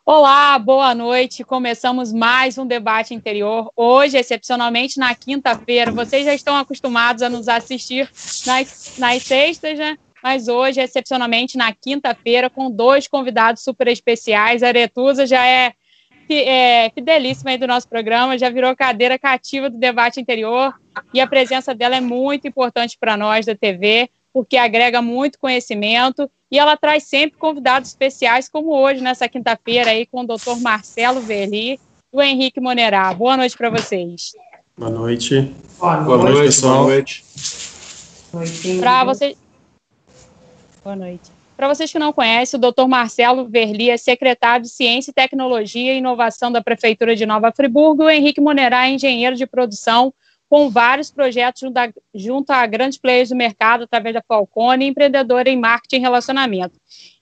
Olá, boa noite. Começamos mais um debate interior. Hoje, excepcionalmente, na quinta-feira. Vocês já estão acostumados a nos assistir nas sextas, né? Mas hoje, excepcionalmente, na quinta-feira, com dois convidados super especiais. A Aretusa já é fidelíssima aí do nosso programa, já virou cadeira cativa do debate interior, e a presença dela é muito importante para nós da TV, porque agrega muito conhecimento, e ela traz sempre convidados especiais, como hoje, nessa quinta-feira, aí, com o Dr. Marcelo Verli e o Henrique Monerá. Boa noite para vocês. Boa noite. Boa noite, pessoal. Boa noite. Boa noite. Para vocês que não conhecem, o Dr. Marcelo Verli é secretário de Ciência, Tecnologia e Inovação da Prefeitura de Nova Friburgo, e o Henrique Monerá é engenheiro de produção, com vários projetos junto a grandes players do mercado, através da Falcone, empreendedor em marketing e relacionamento.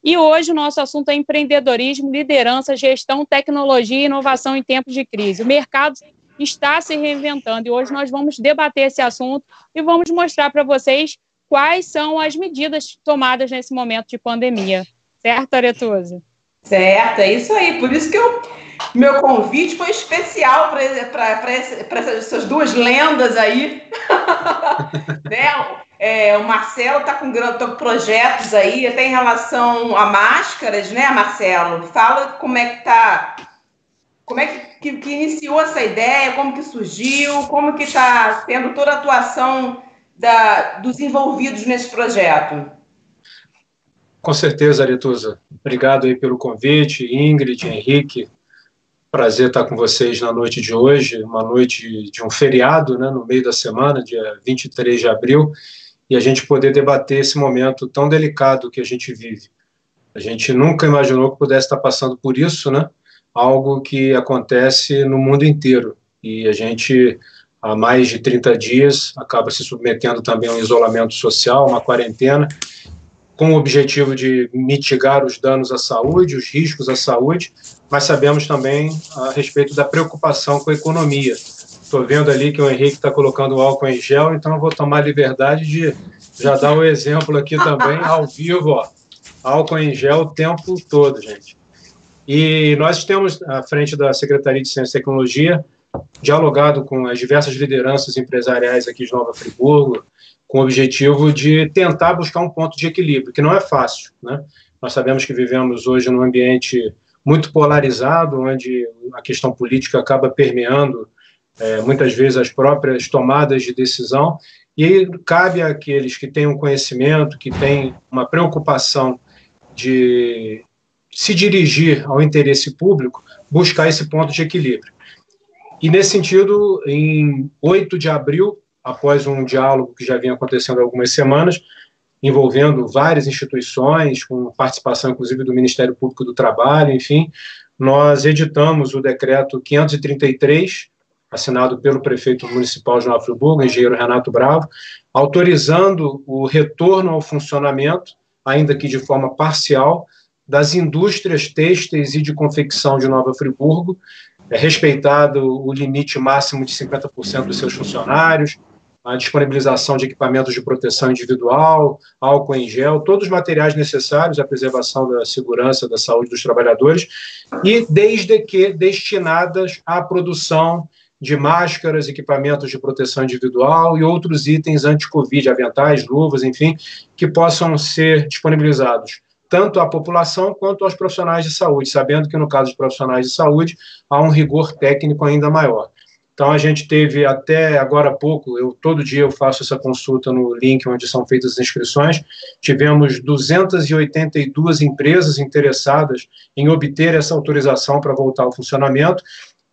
E hoje o nosso assunto é empreendedorismo, liderança, gestão, tecnologia e inovação em tempos de crise. O mercado está se reinventando, e hoje nós vamos debater esse assunto e vamos mostrar para vocês quais são as medidas tomadas nesse momento de pandemia. Certo, Aretusa? Certo, é isso aí. Por isso que meu convite foi especial para essas duas lendas aí. Né? O Marcelo está com projetos aí, até em relação a máscaras, né, Marcelo? Fala como é que está, como é que iniciou essa ideia, como que surgiu, como que está sendo toda a atuação dos envolvidos nesse projeto. Com certeza, Aretusa. Obrigado aí pelo convite, Ingrid, Henrique. Prazer estar com vocês na noite de hoje, uma noite de um feriado, né, no meio da semana, dia 23 de abril, e a gente poder debater esse momento tão delicado que a gente vive. A gente nunca imaginou que pudesse estar passando por isso, né? Algo que acontece no mundo inteiro. E a gente, há mais de 30 dias, acaba se submetendo também a um isolamento social, uma quarentena, com o objetivo de mitigar os danos à saúde, os riscos à saúde, mas sabemos também a respeito da preocupação com a economia. Estou vendo ali que o Henrique está colocando o álcool em gel, então eu vou tomar a liberdade de já dar o exemplo aqui também, ao vivo, ó, álcool em gel o tempo todo, gente. E nós temos, à frente da Secretaria de Ciência e Tecnologia, dialogado com as diversas lideranças empresariais aqui de Nova Friburgo, com o objetivo de tentar buscar um ponto de equilíbrio, que não é fácil, né? Nós sabemos que vivemos hoje num ambiente muito polarizado, onde a questão política acaba permeando muitas vezes as próprias tomadas de decisão, e cabe àqueles que têm um conhecimento, que têm uma preocupação de se dirigir ao interesse público, buscar esse ponto de equilíbrio. E, nesse sentido, em 8 de abril, após um diálogo que já vinha acontecendo há algumas semanas, envolvendo várias instituições, com participação, inclusive, do Ministério Público do Trabalho, enfim, nós editamos o decreto 533, assinado pelo prefeito municipal de Nova Friburgo, engenheiro Renato Bravo, autorizando o retorno ao funcionamento, ainda que de forma parcial, das indústrias têxteis e de confecção de Nova Friburgo, respeitado o limite máximo de 50% dos seus funcionários, a disponibilização de equipamentos de proteção individual, álcool em gel, todos os materiais necessários à preservação da segurança, da saúde dos trabalhadores, e desde que destinadas à produção de máscaras, equipamentos de proteção individual e outros itens anti-Covid, aventais, luvas, enfim, que possam ser disponibilizados tanto à população quanto aos profissionais de saúde, sabendo que no caso dos profissionais de saúde há um rigor técnico ainda maior. Então, a gente teve até agora há pouco, todo dia eu faço essa consulta no link onde são feitas as inscrições, tivemos 282 empresas interessadas em obter essa autorização para voltar ao funcionamento,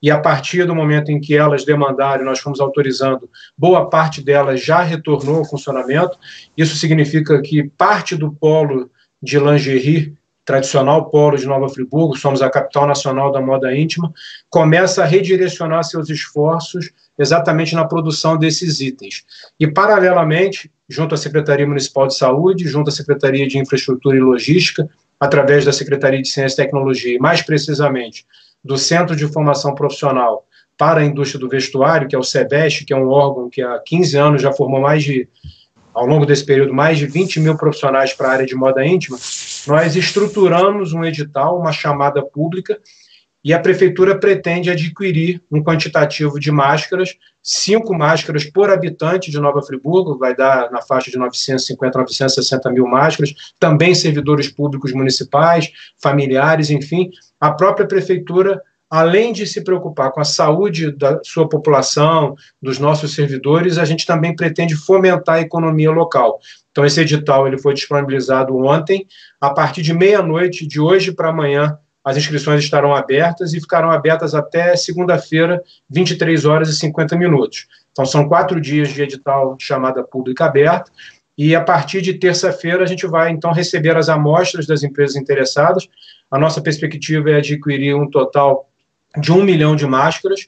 e a partir do momento em que elas demandaram, nós fomos autorizando, boa parte delas já retornou ao funcionamento. Isso significa que parte do polo de lingerie, tradicional polo de Nova Friburgo, somos a capital nacional da moda íntima, começa a redirecionar seus esforços exatamente na produção desses itens. E, paralelamente, junto à Secretaria Municipal de Saúde, junto à Secretaria de Infraestrutura e Logística, através da Secretaria de Ciência e Tecnologia, e mais precisamente do Centro de Formação Profissional para a Indústria do Vestuário, que é o SEBEST, que é um órgão que há 15 anos já formou mais de ao longo desse período, mais de 20 mil profissionais para a área de moda íntima, nós estruturamos um edital, uma chamada pública, e a prefeitura pretende adquirir um quantitativo de máscaras, 5 máscaras por habitante de Nova Friburgo, vai dar na faixa de 950, 960 mil máscaras, também servidores públicos municipais, familiares, enfim. A própria prefeitura, além de se preocupar com a saúde da sua população, dos nossos servidores, a gente também pretende fomentar a economia local. Então, esse edital ele foi disponibilizado ontem. A partir de meia-noite, de hoje para amanhã, as inscrições estarão abertas e ficarão abertas até segunda-feira, 23 horas e 50 minutos. Então, são 4 dias de edital de chamada pública aberta, e a partir de terça-feira a gente vai, então, receber as amostras das empresas interessadas. A nossa perspectiva é adquirir um total de 1 milhão de máscaras,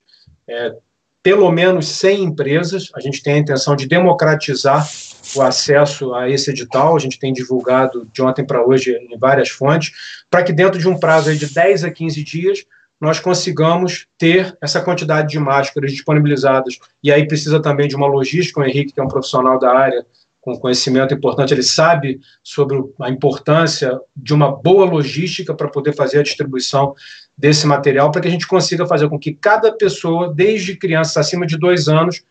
pelo menos 100 empresas. A gente tem a intenção de democratizar o acesso a esse edital, a gente tem divulgado de ontem para hoje em várias fontes, para que dentro de um prazo aí de 10 a 15 dias nós consigamos ter essa quantidade de máscaras disponibilizadas. E aí precisa também de uma logística. O Henrique, que é um profissional da área, com conhecimento importante, ele sabe sobre a importância de uma boa logística para poder fazer a distribuição desse material, para que a gente consiga fazer com que cada pessoa, desde crianças acima de 2 anos,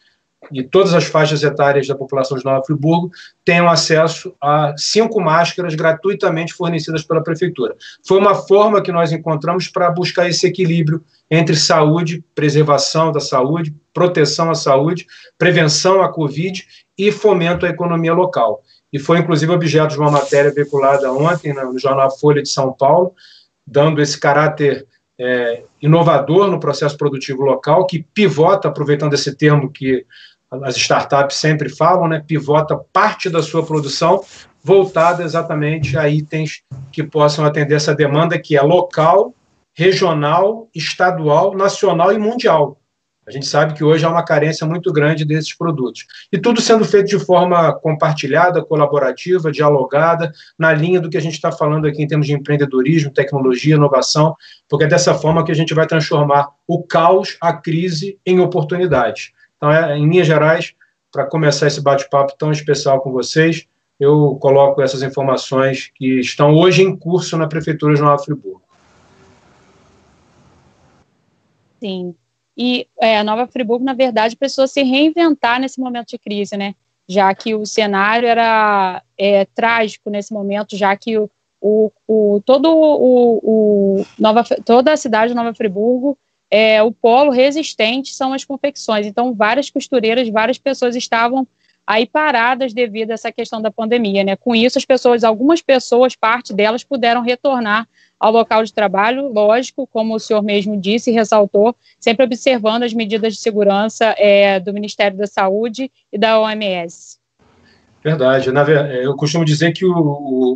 e todas as faixas etárias da população de Nova Friburgo, tenham acesso a 5 máscaras gratuitamente fornecidas pela prefeitura. Foi uma forma que nós encontramos para buscar esse equilíbrio entre saúde, preservação da saúde, proteção à saúde, prevenção à Covid e fomento à economia local. E foi, inclusive, objeto de uma matéria veiculada ontem no jornal Folha de São Paulo, dando esse caráter inovador no processo produtivo local, que pivota, aproveitando esse termo que as startups sempre falam, né, pivota parte da sua produção voltada exatamente a itens que possam atender essa demanda, que é local, regional, estadual, nacional e mundial. A gente sabe que hoje há uma carência muito grande desses produtos. E tudo sendo feito de forma compartilhada, colaborativa, dialogada, na linha do que a gente está falando aqui em termos de empreendedorismo, tecnologia, inovação, porque é dessa forma que a gente vai transformar o caos, a crise, em oportunidades. Então, em linhas gerais, para começar esse bate-papo tão especial com vocês, eu coloco essas informações que estão hoje em curso na Prefeitura de Nova Friburgo. Sim. E a Nova Friburgo, na verdade, precisou se reinventar nesse momento de crise, né? Já que o cenário era trágico nesse momento, já que toda a cidade de Nova Friburgo, o polo resistente são as confecções. Então, várias costureiras, várias pessoas estavam aí paradas devido a essa questão da pandemia, né? Com isso, algumas pessoas, parte delas, puderam retornar ao local de trabalho, lógico, como o senhor mesmo disse e ressaltou, sempre observando as medidas de segurança do Ministério da Saúde e da OMS. Verdade. Eu costumo dizer que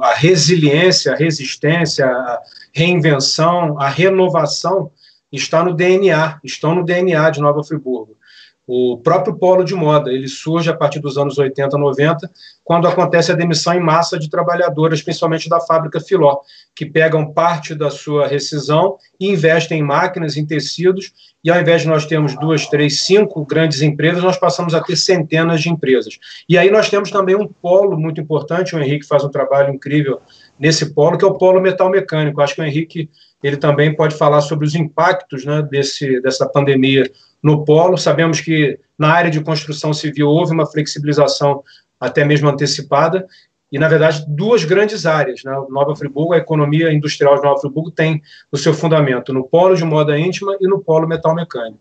a resiliência, a resistência, a reinvenção, a renovação estão no DNA de Nova Friburgo. O próprio polo de moda, ele surge a partir dos anos 80, 90, quando acontece a demissão em massa de trabalhadoras, principalmente da fábrica Filó, que pegam parte da sua rescisão e investem em máquinas, em tecidos, e ao invés de nós termos 2, 3, 5 grandes empresas, nós passamos a ter centenas de empresas. E aí nós temos também um polo muito importante, o Henrique faz um trabalho incrível nesse polo, que é o polo metal mecânico. Acho que o Henrique ele também pode falar sobre os impactos, né, dessa pandemia no polo. Sabemos que na área de construção civil houve uma flexibilização até mesmo antecipada, e, na verdade, 2 grandes áreas, né? Nova Friburgo, a economia industrial de Nova Friburgo tem o seu fundamento no polo de moda íntima e no polo metal mecânico.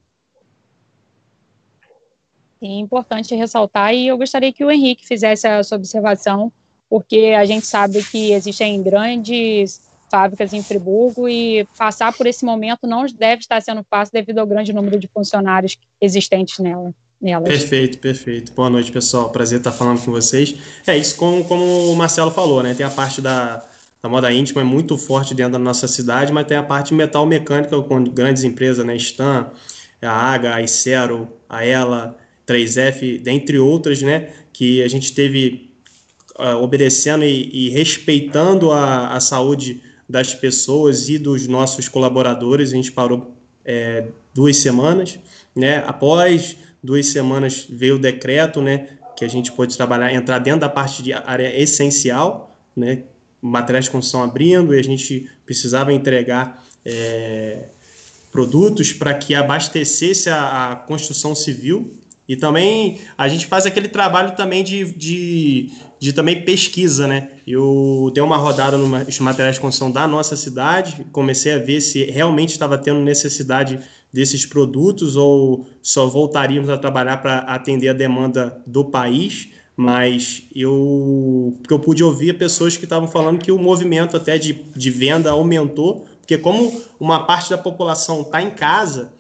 É importante ressaltar, e eu gostaria que o Henrique fizesse essa observação, porque a gente sabe que existem grandes fábricas em Friburgo e passar por esse momento não deve estar sendo fácil devido ao grande número de funcionários existentes nelas. Perfeito. Boa noite, pessoal. Prazer estar falando com vocês. Isso como o Marcelo falou, né? Tem a parte da moda íntima, é muito forte dentro da nossa cidade, mas tem a parte metal mecânica com grandes empresas, né? Stan, a AGA, a Icero, a Ela, 3F, dentre outras, né? Que a gente teve obedecendo e respeitando a saúde das pessoas e dos nossos colaboradores. A gente parou 2 semanas, né? Após 2 semanas veio o decreto, né, que a gente pôde trabalhar, entrar dentro da parte de área essencial, né, materiais de construção abrindo, e a gente precisava entregar produtos para que abastecesse a construção civil. E também a gente faz aquele trabalho também de também pesquisa, né? Eu dei uma rodada nos materiais de construção da nossa cidade, comecei a ver se realmente estava tendo necessidade desses produtos ou só voltaríamos a trabalhar para atender a demanda do país, mas eu pude ouvir pessoas que estavam falando que o movimento até de venda aumentou, porque como uma parte da população está em casa,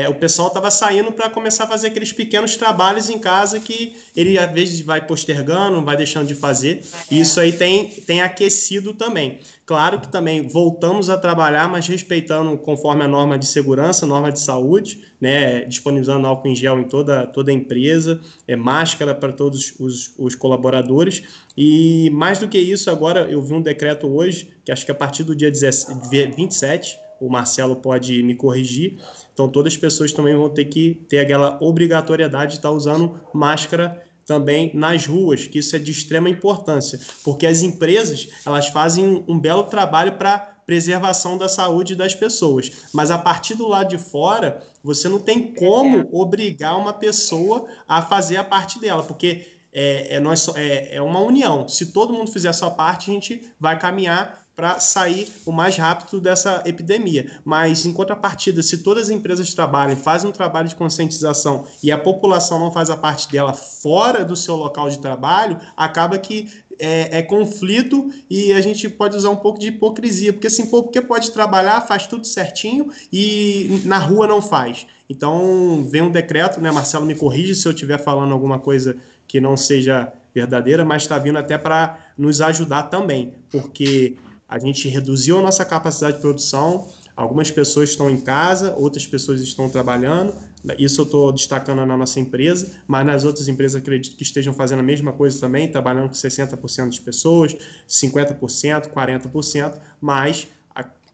o pessoal estava saindo para começar a fazer aqueles pequenos trabalhos em casa que ele, às vezes, vai postergando, vai deixando de fazer. E isso aí tem aquecido também. Claro que também voltamos a trabalhar, mas respeitando conforme a norma de segurança, norma de saúde, né, disponibilizando álcool em gel em toda a empresa, máscara para todos os colaboradores. E mais do que isso, agora eu vi um decreto hoje, que acho que a partir do dia 27, o Marcelo pode me corrigir, então todas as pessoas também vão ter que ter aquela obrigatoriedade de estar usando máscara também nas ruas, que isso é de extrema importância, porque as empresas, elas fazem um belo trabalho para preservação da saúde das pessoas, mas a partir do lado de fora, você não tem como obrigar uma pessoa a fazer a parte dela, porque é uma união. Se todo mundo fizer a sua parte, a gente vai caminhar para sair o mais rápido dessa epidemia. Mas, em contrapartida, se todas as empresas trabalham, fazem um trabalho de conscientização e a população não faz a parte dela fora do seu local de trabalho, acaba que é conflito e a gente pode usar um pouco de hipocrisia, porque assim, porque pode trabalhar, faz tudo certinho e na rua não faz. Então, vem um decreto, né, Marcelo me corrige se eu estiver falando alguma coisa que não seja verdadeira, mas está vindo até para nos ajudar também, porque a gente reduziu a nossa capacidade de produção, algumas pessoas estão em casa, outras pessoas estão trabalhando, isso eu estou destacando na nossa empresa, mas nas outras empresas acredito que estejam fazendo a mesma coisa também, trabalhando com 60% de pessoas, 50%, 40%, mas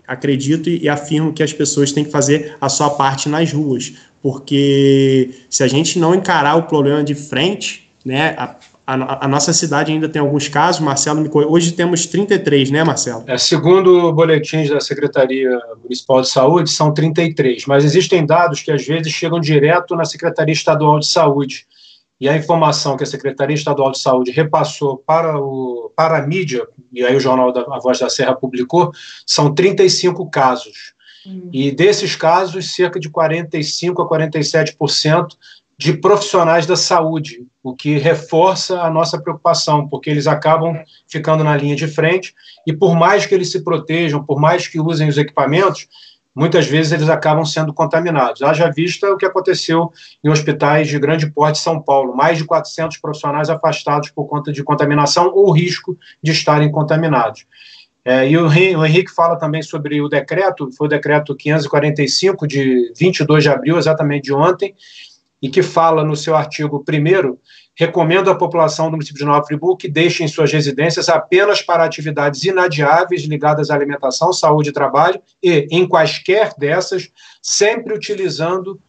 acredito e afirmo que as pessoas têm que fazer a sua parte nas ruas, porque se a gente não encarar o problema de frente, né, a nossa cidade ainda tem alguns casos, Marcelo, hoje temos 33, né, Marcelo? Segundo boletins da Secretaria Municipal de Saúde, são 33, mas existem dados que às vezes chegam direto na Secretaria Estadual de Saúde, e a informação que a Secretaria Estadual de Saúde repassou para a mídia, e aí o jornal A Voz da Serra publicou, são 35 casos. E desses casos, cerca de 45% a 47% de profissionais da saúde, o que reforça a nossa preocupação, porque eles acabam ficando na linha de frente e por mais que eles se protejam, por mais que usem os equipamentos, muitas vezes eles acabam sendo contaminados. Haja vista o que aconteceu em hospitais de grande porte de São Paulo, mais de 400 profissionais afastados por conta de contaminação ou risco de estarem contaminados. E o Henrique fala também sobre o decreto, foi o decreto 545 de 22 de abril, exatamente de ontem, e que fala no seu artigo 1º, recomenda à população do município de Nova Friburgo que deixem suas residências apenas para atividades inadiáveis ligadas à alimentação, saúde e trabalho, e, em quaisquer dessas, sempre utilizando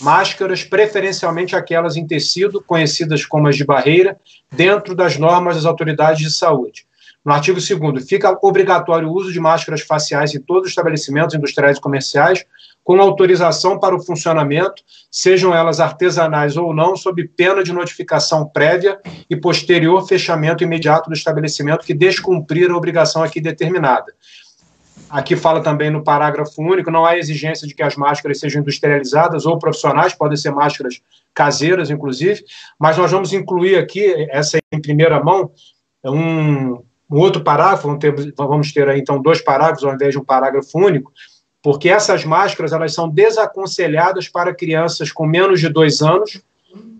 máscaras, preferencialmente aquelas em tecido, conhecidas como as de barreira, dentro das normas das autoridades de saúde. No artigo 2º, fica obrigatório o uso de máscaras faciais em todos os estabelecimentos industriais e comerciais, com autorização para o funcionamento, sejam elas artesanais ou não, sob pena de notificação prévia e posterior fechamento imediato do estabelecimento que descumprir a obrigação aqui determinada. Aqui fala também no parágrafo único, não há exigência de que as máscaras sejam industrializadas ou profissionais, podem ser máscaras caseiras, inclusive, mas nós vamos incluir aqui, essa em primeira mão, um outro parágrafo, vamos ter aí então 2 parágrafos ao invés de um parágrafo único, porque essas máscaras elas são desaconselhadas para crianças com menos de 2 anos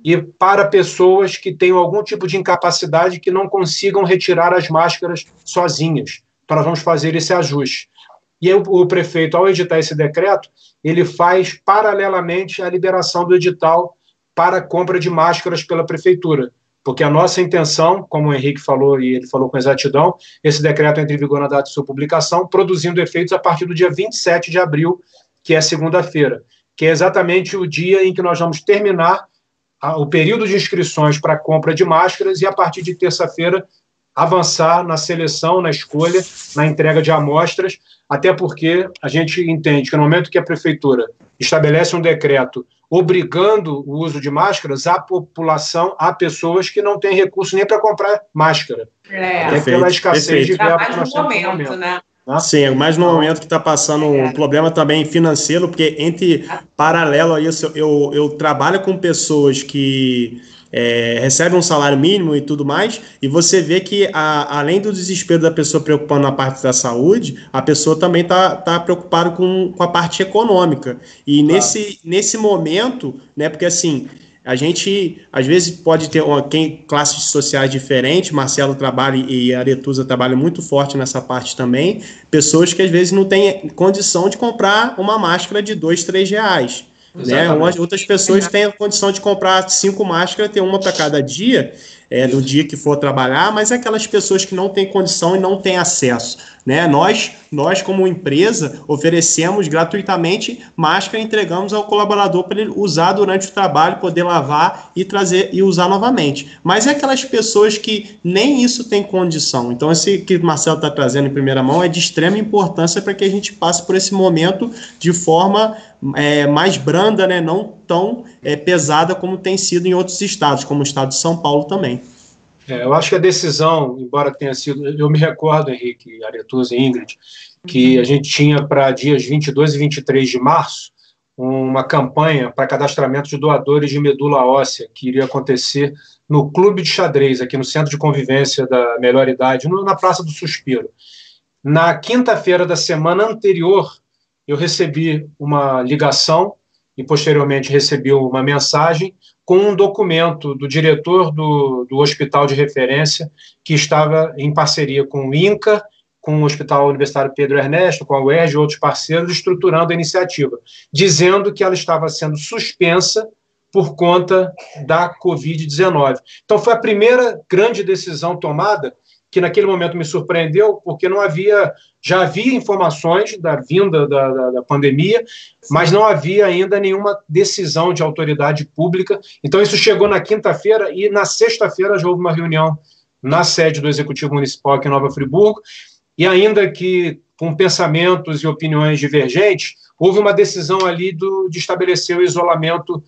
e para pessoas que tenham algum tipo de incapacidade que não consigam retirar as máscaras sozinhas. Então nós vamos fazer esse ajuste. E aí, o prefeito, ao editar esse decreto, ele faz paralelamente a liberação do edital para a compra de máscaras pela prefeitura. Porque a nossa intenção, como o Henrique falou, e ele falou com exatidão, esse decreto entra em vigor na data de sua publicação, produzindo efeitos a partir do dia 27 de abril, que é segunda-feira, que é exatamente o dia em que nós vamos terminar o período de inscrições para a compra de máscaras e, a partir de terça-feira, avançar na seleção, na escolha, na entrega de amostras, até porque a gente entende que no momento que a prefeitura estabelece um decreto obrigando o uso de máscaras, a população, há pessoas que não têm recurso nem para comprar máscara. É pela escassez de verba que nós temos no momento, né? Sim, mas no momento que está passando um problema também financeiro, porque paralelo a isso, eu trabalho com pessoas que recebem um salário mínimo e tudo mais, e você vê que, além do desespero da pessoa preocupando na parte da saúde, a pessoa também está preocupada com a parte econômica. E nesse momento, né, porque assim, a gente, às vezes, pode ter classes sociais diferentes, Marcelo trabalha e a Aretusa trabalha muito forte nessa parte também, pessoas que, às vezes, não têm condição de comprar uma máscara de R$2, R$3. Né? Outras pessoas têm a condição de comprar 5 máscaras, ter uma para cada dia, no dia que for trabalhar, mas é aquelas pessoas que não têm condição e não têm acesso. Né? Nós, como empresa, oferecemos gratuitamente máscara e entregamos ao colaborador para ele usar durante o trabalho, poder lavar e trazer e usar novamente. Mas é aquelas pessoas que nem isso tem condição. Então, esse que o Marcelo está trazendo em primeira mão é de extrema importância para que a gente passe por esse momento de forma mais branda, né? Não tão pesada como tem sido em outros estados, como o estado de São Paulo também. Eu acho que a decisão, embora tenha sido... Eu me recordo, Henrique, Aretusa e Ingrid, que a gente tinha para dias 22 e 23 de março uma campanha para cadastramento de doadores de medula óssea, que iria acontecer no Clube de Xadrez, aqui no Centro de Convivência da Melhor Idade, na Praça do Suspiro. Na quinta-feira da semana anterior, eu recebi uma ligação e, posteriormente, recebi uma mensagem com um documento do diretor do hospital de referência, que estava em parceria com o INCA, com o Hospital Universitário Pedro Ernesto, com a UERJ e outros parceiros, estruturando a iniciativa, dizendo que ela estava sendo suspensa por conta da Covid-19. Então, foi a primeira grande decisão tomada, que naquele momento me surpreendeu, porque já havia informações da vinda da pandemia, mas não havia ainda nenhuma decisão de autoridade pública. Então, isso chegou na quinta-feira e na sexta-feira já houve uma reunião na sede do Executivo Municipal aqui em Nova Friburgo, e ainda que com pensamentos e opiniões divergentes, houve uma decisão ali de estabelecer o isolamento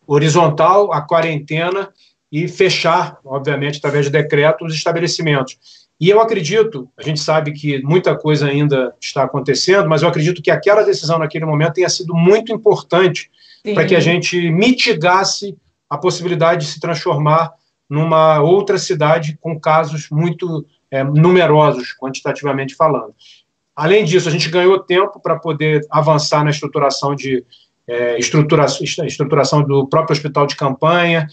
horizontal, a quarentena, e fechar, obviamente, através de decreto, os estabelecimentos. E eu acredito, a gente sabe que muita coisa ainda está acontecendo, mas eu acredito que aquela decisão naquele momento tenha sido muito importante para que a gente mitigasse a possibilidade de se transformar numa outra cidade com casos muito numerosos, quantitativamente falando. Além disso, a gente ganhou tempo para poder avançar na estruturação do próprio hospital de campanha,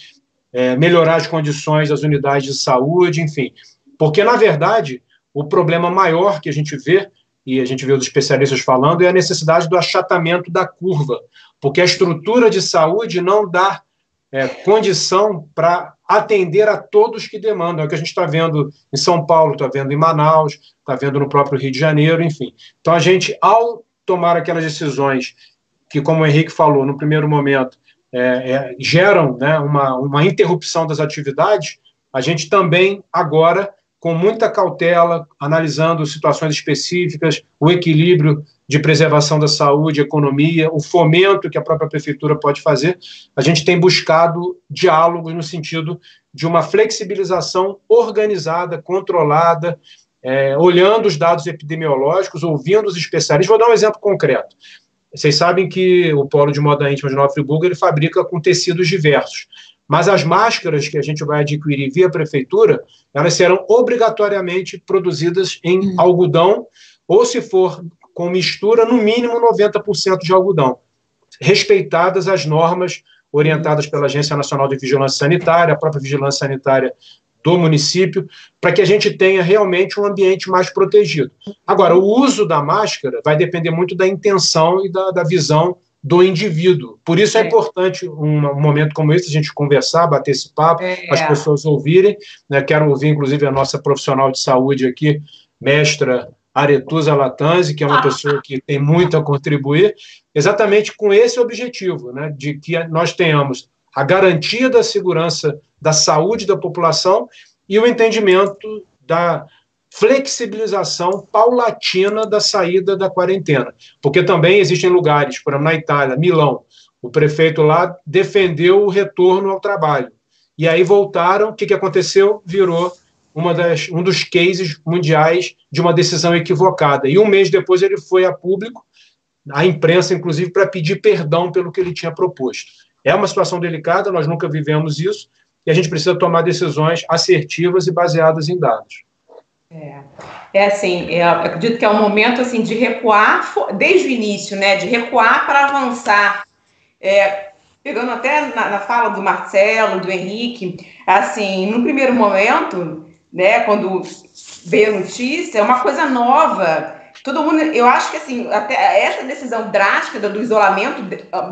melhorar as condições das unidades de saúde, enfim. Porque, na verdade, o problema maior que a gente vê, e a gente vê os especialistas falando, é a necessidade do achatamento da curva, porque a estrutura de saúde não dá condição para atender a todos que demandam. É o que a gente está vendo em São Paulo, está vendo em Manaus, está vendo no próprio Rio de Janeiro, enfim. Então, a gente, ao tomar aquelas decisões que, como o Henrique falou, no primeiro momento, geram, né, uma interrupção das atividades, a gente também, agora, com muita cautela, analisando situações específicas, o equilíbrio de preservação da saúde, economia, o fomento que a própria prefeitura pode fazer, a gente tem buscado diálogos no sentido de uma flexibilização organizada, controlada, olhando os dados epidemiológicos, ouvindo os especialistas. Vou dar um exemplo concreto. Vocês sabem que o Polo de Moda Íntima de Nova Friburgo ele fabrica com tecidos diversos, mas as máscaras que a gente vai adquirir via prefeitura, elas serão obrigatoriamente produzidas em algodão, ou se for com mistura, no mínimo 90% de algodão, respeitadas as normas orientadas pela Agência Nacional de Vigilância Sanitária, a própria Vigilância Sanitária do município, para que a gente tenha realmente um ambiente mais protegido. Agora, o uso da máscara vai depender muito da intenção e da visão do indivíduo. Por isso é importante um momento como esse, a gente conversar, bater esse papo, as pessoas ouvirem, né? Quero ouvir, inclusive, a nossa profissional de saúde aqui, mestra Aretusa Latanzi, que é uma pessoa que tem muito a contribuir, exatamente com esse objetivo, né? De que nós tenhamos a garantia da segurança da saúde da população e o entendimento da flexibilização paulatina da saída da quarentena. Porque também existem lugares, por exemplo, na Itália, Milão, o prefeito lá defendeu o retorno ao trabalho. E aí voltaram, o que aconteceu? Virou um dos cases mundiais de uma decisão equivocada. E um mês depois ele foi a público, à imprensa, inclusive, para pedir perdão pelo que ele tinha proposto. É uma situação delicada, nós nunca vivemos isso, e a gente precisa tomar decisões assertivas e baseadas em dados. Eu acredito que é um momento assim, de recuar, desde o início, né, de recuar para avançar. Pegando até na fala do Marcelo, do Henrique, assim, no primeiro momento, né, quando veio a notícia, é uma coisa nova. Todo mundo, eu acho que assim, até essa decisão drástica do isolamento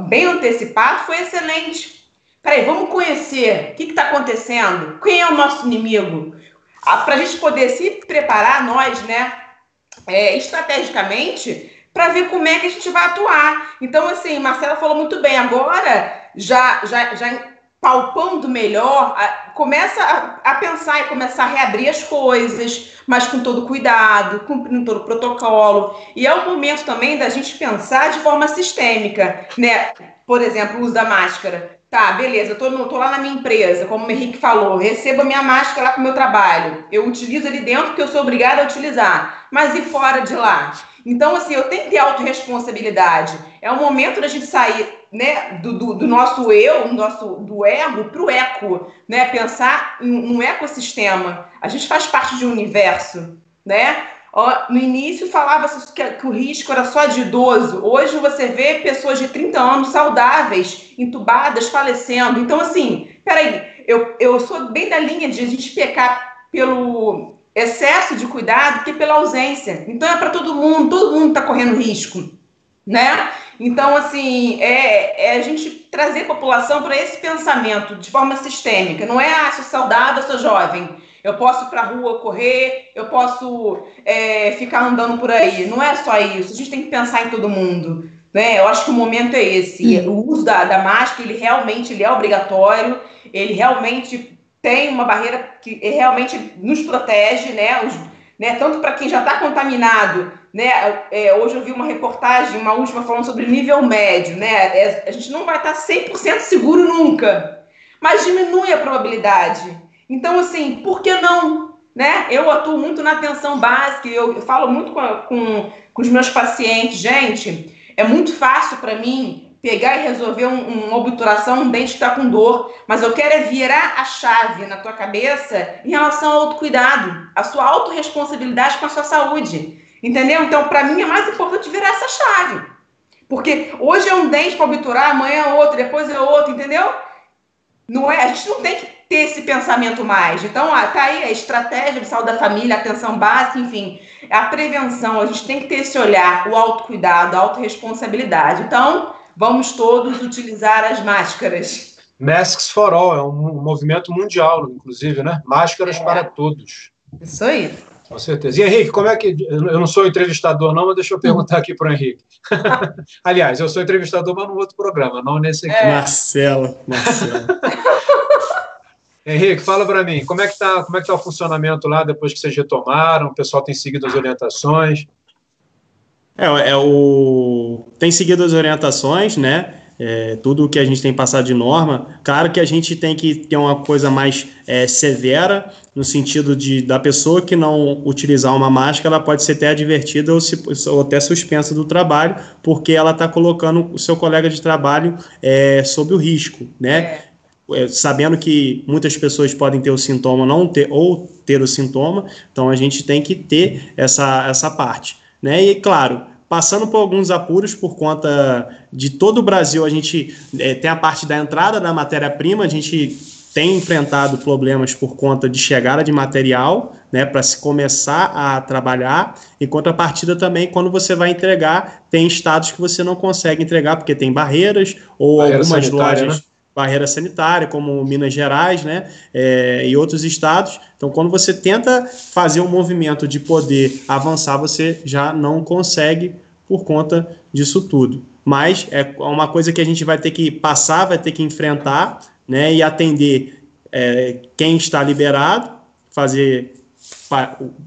bem antecipado foi excelente. Peraí, vamos conhecer o que está acontecendo, quem é o nosso inimigo, para a gente poder se preparar, nós, né, estrategicamente, para ver como é que a gente vai atuar. Então, assim, Marcela falou muito bem, agora já palpando melhor, começa a pensar e começar a reabrir as coisas, mas com todo cuidado, cumprindo todo o protocolo. E é o momento também da gente pensar de forma sistêmica, né? Por exemplo, o uso da máscara. Tá, beleza, eu tô lá na minha empresa, como o Henrique falou, recebo a minha máscara lá com o meu trabalho. Eu utilizo ali dentro porque eu sou obrigada a utilizar. Mas e fora de lá? Então, assim, eu tenho que ter autorresponsabilidade. É o momento da gente sair, né, do nosso eu, do ego para o eco, né? Pensar num ecossistema. A gente faz parte de um universo, né? No início falava-se que o risco era só de idoso. Hoje você vê pessoas de 30 anos saudáveis, entubadas, falecendo. Então, assim, peraí, eu sou bem da linha de a gente pecar pelo excesso de cuidado que pela ausência. Então é para todo mundo está correndo risco, né? Então, assim, a gente trazer a população para esse pensamento de forma sistêmica. Não é, sou saudável, sou jovem, eu posso ir para a rua correr, eu posso ficar andando por aí. Não é só isso, a gente tem que pensar em todo mundo, né? Eu acho que o momento é esse. O uso da máscara, ele realmente é obrigatório, ele realmente tem uma barreira que realmente nos protege, né? Tanto para quem já está contaminado, né? Hoje eu vi uma reportagem, uma última, falando sobre nível médio, né? A gente não vai estar 100% seguro nunca, mas diminui a probabilidade. Então, assim, por que não? Né? Eu atuo muito na atenção básica, eu falo muito com os meus pacientes. Gente, é muito fácil para mim pegar e resolver uma obturação, um dente que está com dor, mas eu quero virar a chave na tua cabeça em relação ao autocuidado, a sua autorresponsabilidade com a sua saúde, entendeu? Então, para mim, é mais importante virar essa chave, porque hoje é um dente para obturar, amanhã é outro, depois é outro, entendeu? Não é, a gente não tem que ter esse pensamento mais. Então, tá aí a estratégia de saúde da família, a atenção básica, enfim, a prevenção, a gente tem que ter esse olhar, o autocuidado, a autorresponsabilidade. Então, vamos todos utilizar as máscaras. Masks for All, é um movimento mundial, inclusive, né? Máscaras para todos. Isso aí. Com certeza. E, Henrique, como é que... Eu não sou entrevistador, não, mas deixa eu perguntar aqui para o Henrique. Aliás, eu sou entrevistador, mas num outro programa, não nesse aqui. Marcelo. Henrique, fala para mim, como é que tá o funcionamento lá depois que vocês retomaram? O pessoal tem seguido as orientações? Tem seguido as orientações, né? Tudo o que a gente tem passado de norma. Claro que a gente tem que ter uma coisa mais severa, no sentido da pessoa que não utilizar uma máscara, ela pode ser até advertida ou até suspensa do trabalho, porque ela está colocando o seu colega de trabalho sob o risco, né? Sabendo que muitas pessoas podem ter o sintoma ou ter o sintoma, então a gente tem que ter essa parte, né? E, claro, passando por alguns apuros por conta de todo o Brasil, a gente tem a parte da entrada da matéria-prima, a gente tem enfrentado problemas por conta de chegada de material, né, para se começar a trabalhar. Em contrapartida também, quando você vai entregar, tem estados que você não consegue entregar porque tem barreiras ou barreira algumas sanitária, lojas... né? Barreira sanitária, como Minas Gerais, né, e outros estados. Então, quando você tenta fazer um movimento de poder avançar, você já não consegue por conta disso tudo, mas é uma coisa que a gente vai ter que passar, vai ter que enfrentar, né, e atender quem está liberado, fazer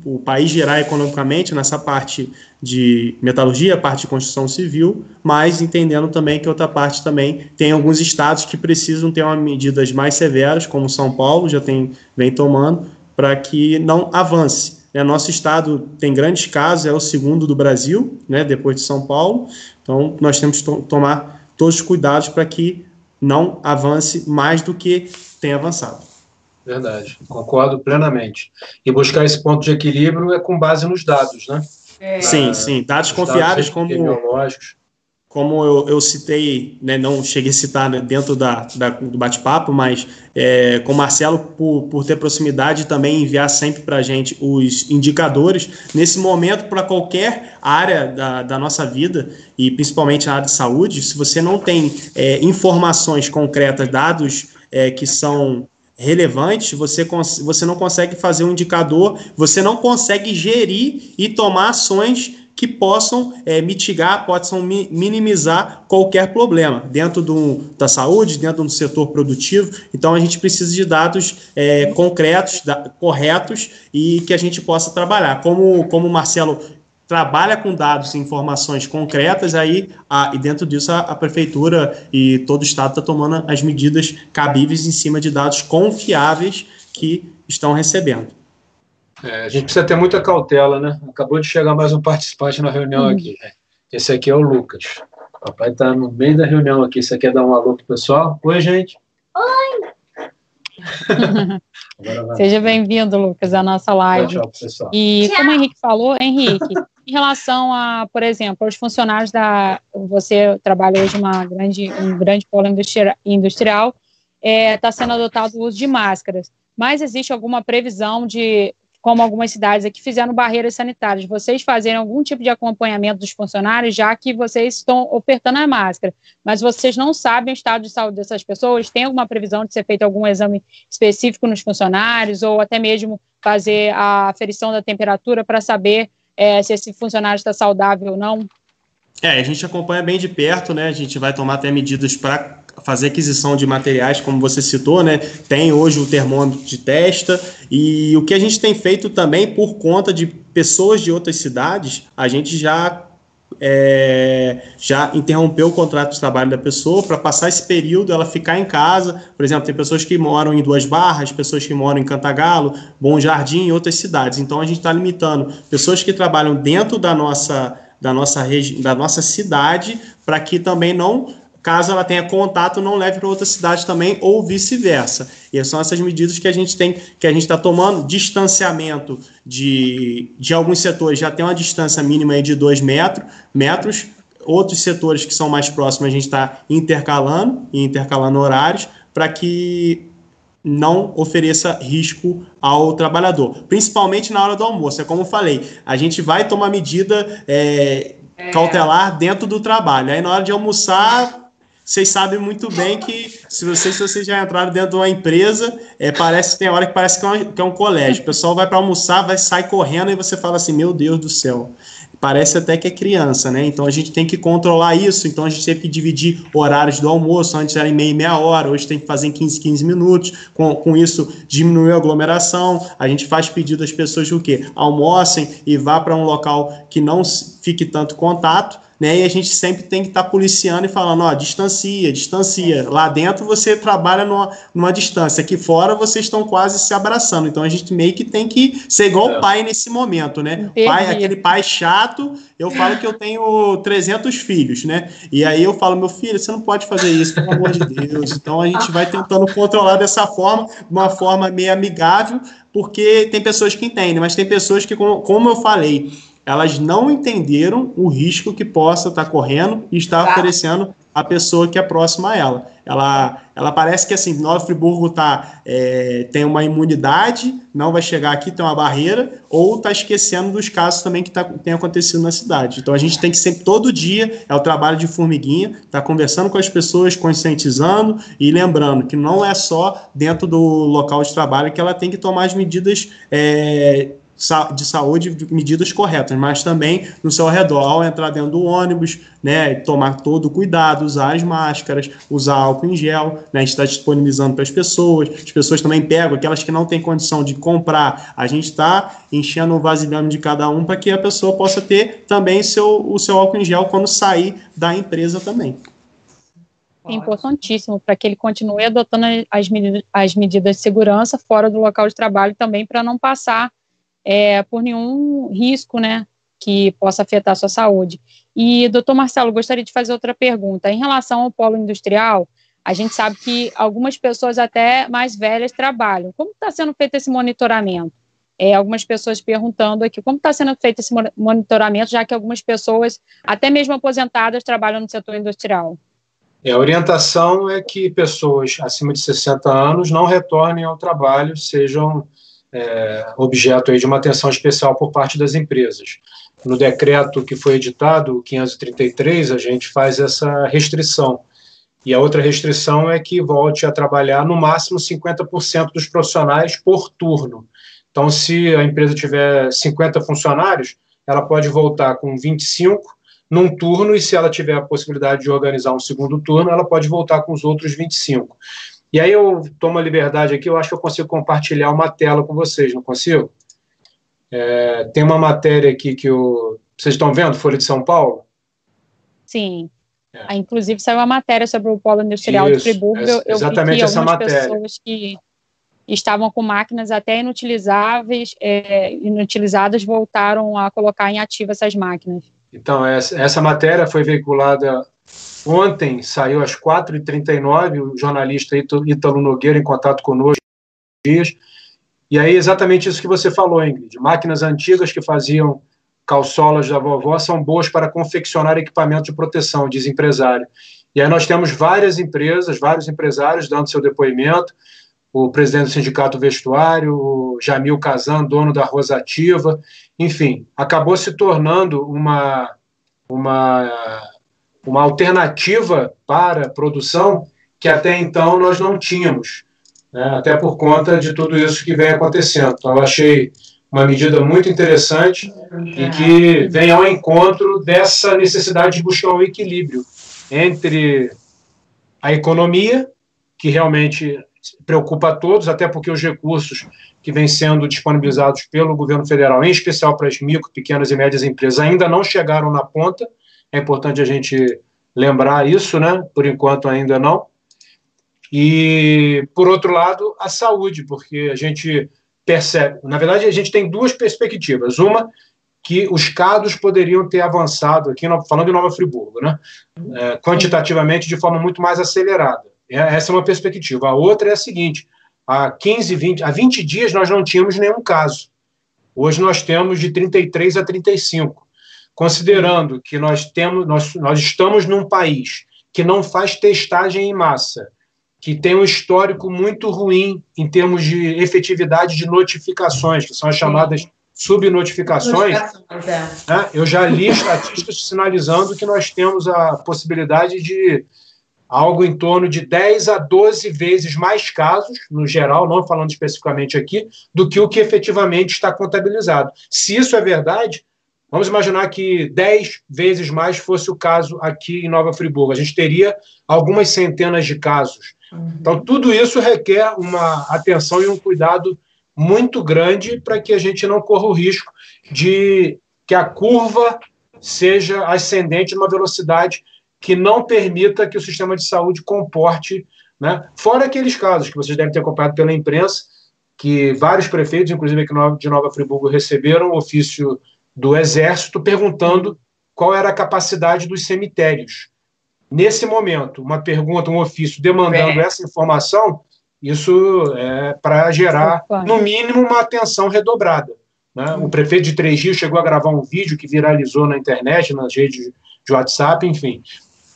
o país girar economicamente nessa parte de metalurgia, parte de construção civil, mas entendendo também que outra parte também tem alguns estados que precisam ter medidas mais severas, como São Paulo já vem tomando, para que não avance. Nosso estado tem grandes casos, é o segundo do Brasil, né, depois de São Paulo, então nós temos que tomar todos os cuidados para que não avance mais do que tem avançado. Verdade, concordo plenamente. E buscar esse ponto de equilíbrio é com base nos dados, né? Sim, dados confiáveis como eu citei, né, não cheguei a citar, né, dentro do bate-papo, mas com o Marcelo, por ter proximidade, também enviar sempre para a gente os indicadores, nesse momento, para qualquer área da nossa vida, e principalmente na área de saúde, se você não tem informações concretas, dados que são relevantes, você não consegue fazer um indicador, você não consegue gerir e tomar ações que possam mitigar, possam minimizar qualquer problema dentro da saúde, dentro do setor produtivo. Então, a gente precisa de dados concretos, corretos, e que a gente possa trabalhar. Como o Marcelo trabalha com dados e informações concretas, aí, e dentro disso a prefeitura e todo o estado está tomando as medidas cabíveis em cima de dados confiáveis que estão recebendo. A gente precisa ter muita cautela, né? Acabou de chegar mais um participante na reunião aqui. Esse aqui é o Lucas. O papai está no meio da reunião aqui. Você quer dar um alô pro pessoal? Oi, gente. Oi! Seja bem-vindo, Lucas, à nossa live. Tchau, pessoal. E como o Henrique falou, Henrique, em relação a, por exemplo, aos funcionários você trabalha hoje um grande polo industrial, está sendo adotado o uso de máscaras, mas existe alguma previsão de, como algumas cidades aqui fizeram barreiras sanitárias, vocês fazerem algum tipo de acompanhamento dos funcionários, já que vocês estão ofertando a máscara, mas vocês não sabem o estado de saúde dessas pessoas? Tem alguma previsão de ser feito algum exame específico nos funcionários, ou até mesmo fazer a aferição da temperatura para saber se esse funcionário está saudável ou não? A gente acompanha bem de perto, né? A gente vai tomar até medidas para fazer aquisição de materiais, como você citou, né? Tem hoje o termômetro de testa, e o que a gente tem feito também, por conta de pessoas de outras cidades, a gente já interrompeu o contrato de trabalho da pessoa para passar esse período, ela ficar em casa. Por exemplo, tem pessoas que moram em Duas Barras, pessoas que moram em Cantagalo, Bom Jardim e outras cidades. Então, a gente está limitando pessoas que trabalham dentro da nossa cidade, para que também não, caso ela tenha contato, não leve para outra cidade também, ou vice-versa. E são essas medidas que a gente está tomando. Distanciamento de alguns setores já tem uma distância mínima aí de 2 metros. Outros setores que são mais próximos a gente está intercalando horários, para que não ofereça risco ao trabalhador, principalmente na hora do almoço. É como eu falei, a gente vai tomar medida cautelar dentro do trabalho. Aí na hora de almoçar, vocês sabem muito bem que, se vocês já entraram dentro de uma empresa, tem hora que parece que é um colégio. O pessoal vai para almoçar, sai correndo, e você fala assim, meu Deus do céu. Parece até que é criança, né? Então a gente tem que controlar isso. Então a gente tem que dividir horários do almoço. Antes era em meia hora, hoje tem que fazer em 15 minutos. Com isso, diminuiu a aglomeração. A gente faz pedido às pessoas de o quê? Almocem e vá para um local que não fique tanto contato, né? E a gente sempre tem que estar policiando e falando, distancia. Lá dentro você trabalha numa distância. Aqui fora vocês estão quase se abraçando. Então a gente meio que tem que ser igual o pai nesse momento, né? Aquele pai chato. Eu falo que eu tenho 300 filhos, né? E aí eu falo, meu filho, você não pode fazer isso, pelo amor de Deus. Então a gente vai tentando controlar dessa forma, de uma forma meio amigável, porque tem pessoas que entendem, mas tem pessoas que, como eu falei, elas não entenderam o risco que possa estar correndo e está oferecendo a pessoa que é próxima a ela. Ela parece que, assim, Nova Friburgo tem uma imunidade, não vai chegar aqui, tem uma barreira, ou está esquecendo dos casos também que tem acontecido na cidade. Então, a gente tem que sempre, todo dia, é o trabalho de formiguinha, tá conversando com as pessoas, conscientizando e lembrando que não é só dentro do local de trabalho que ela tem que tomar as medidas de saúde, de medidas corretas, mas também no seu redor, ao entrar dentro do ônibus, né, tomar todo o cuidado, usar as máscaras, usar álcool em gel, né, a gente está disponibilizando para as pessoas também pegam, aquelas que não têm condição de comprar, a gente está enchendo um vasilhame de cada um para que a pessoa possa ter também o seu álcool em gel quando sair da empresa também. É importantíssimo para que ele continue adotando as medidas de segurança fora do local de trabalho também, para não passar por nenhum risco, né, que possa afetar a sua saúde. E, doutor Marcelo, gostaria de fazer outra pergunta. Em relação ao polo industrial, a gente sabe que algumas pessoas até mais velhas trabalham. Como está sendo feito esse monitoramento? Algumas pessoas perguntando aqui, como está sendo feito esse monitoramento, já que algumas pessoas, até mesmo aposentadas, trabalham no setor industrial? A orientação é que pessoas acima de 60 anos não retornem ao trabalho, sejam objeto aí de uma atenção especial por parte das empresas. No decreto que foi editado, o 533, a gente faz essa restrição. E a outra restrição é que volte a trabalhar no máximo 50% dos profissionais por turno. Então, se a empresa tiver 50 funcionários, ela pode voltar com 25 num turno, e se ela tiver a possibilidade de organizar um segundo turno, ela pode voltar com os outros 25. E aí eu tomo a liberdade aqui, eu acho que eu consigo compartilhar uma tela com vocês, não consigo? Tem uma matéria aqui que vocês estão vendo, Folha de São Paulo? Sim. Inclusive saiu uma matéria sobre o polo industrial de Friburgo. Eu vi que algumas pessoas que estavam com máquinas até inutilizadas voltaram a colocar em ativa essas máquinas. Então, essa matéria foi veiculada ontem, saiu às 4h39, o jornalista Ítalo Nogueira, em contato conosco, e aí exatamente isso que você falou, Ingrid. Máquinas antigas que faziam calçolas da vovó são boas para confeccionar equipamento de proteção, diz empresário. E aí nós temos várias empresas, vários empresários dando seu depoimento, o presidente do Sindicato Vestuário, o Jamil Kazan, dono da Rosativa, enfim, acabou se tornando uma alternativa para a produção que até então nós não tínhamos, né, até por conta de tudo isso que vem acontecendo. Então, eu achei uma medida muito interessante e que vem ao encontro dessa necessidade de buscar um equilíbrio entre a economia, que realmente preocupa a todos, até porque os recursos que vêm sendo disponibilizados pelo governo federal, em especial para as micro, pequenas e médias empresas, ainda não chegaram na ponta. É importante a gente lembrar isso, né? Por enquanto ainda não. E, por outro lado, a saúde, porque a gente percebe, na verdade, a gente tem duas perspectivas. Uma, que os casos poderiam ter avançado, aqui falando em Nova Friburgo, né? Quantitativamente de forma muito mais acelerada. Essa é uma perspectiva. A outra é a seguinte: há 20 dias nós não tínhamos nenhum caso. Hoje nós temos de 33 a 35. Considerando que nós estamos num país que não faz testagem em massa, que tem um histórico muito ruim em termos de efetividade de notificações, que são as chamadas subnotificações, né? Eu já li estatísticas sinalizando que nós temos a possibilidade de algo em torno de 10 a 12 vezes mais casos, no geral, não falando especificamente aqui, do que o que efetivamente está contabilizado. Se isso é verdade, vamos imaginar que 10 vezes mais fosse o caso aqui em Nova Friburgo. A gente teria algumas centenas de casos. Então, tudo isso requer uma atenção e um cuidado muito grande para que a gente não corra o risco de que a curva seja ascendente numa velocidade que não permita que o sistema de saúde comporte, né? Fora aqueles casos que vocês devem ter acompanhado pela imprensa, que vários prefeitos, inclusive aqui de Nova Friburgo, receberam o ofício do Exército perguntando qual era a capacidade dos cemitérios. Nesse momento, uma pergunta, um ofício demandando essa informação, isso é para gerar, no mínimo, uma atenção redobrada, né? O prefeito de Três Rios chegou a gravar um vídeo que viralizou na internet, nas redes de WhatsApp, enfim.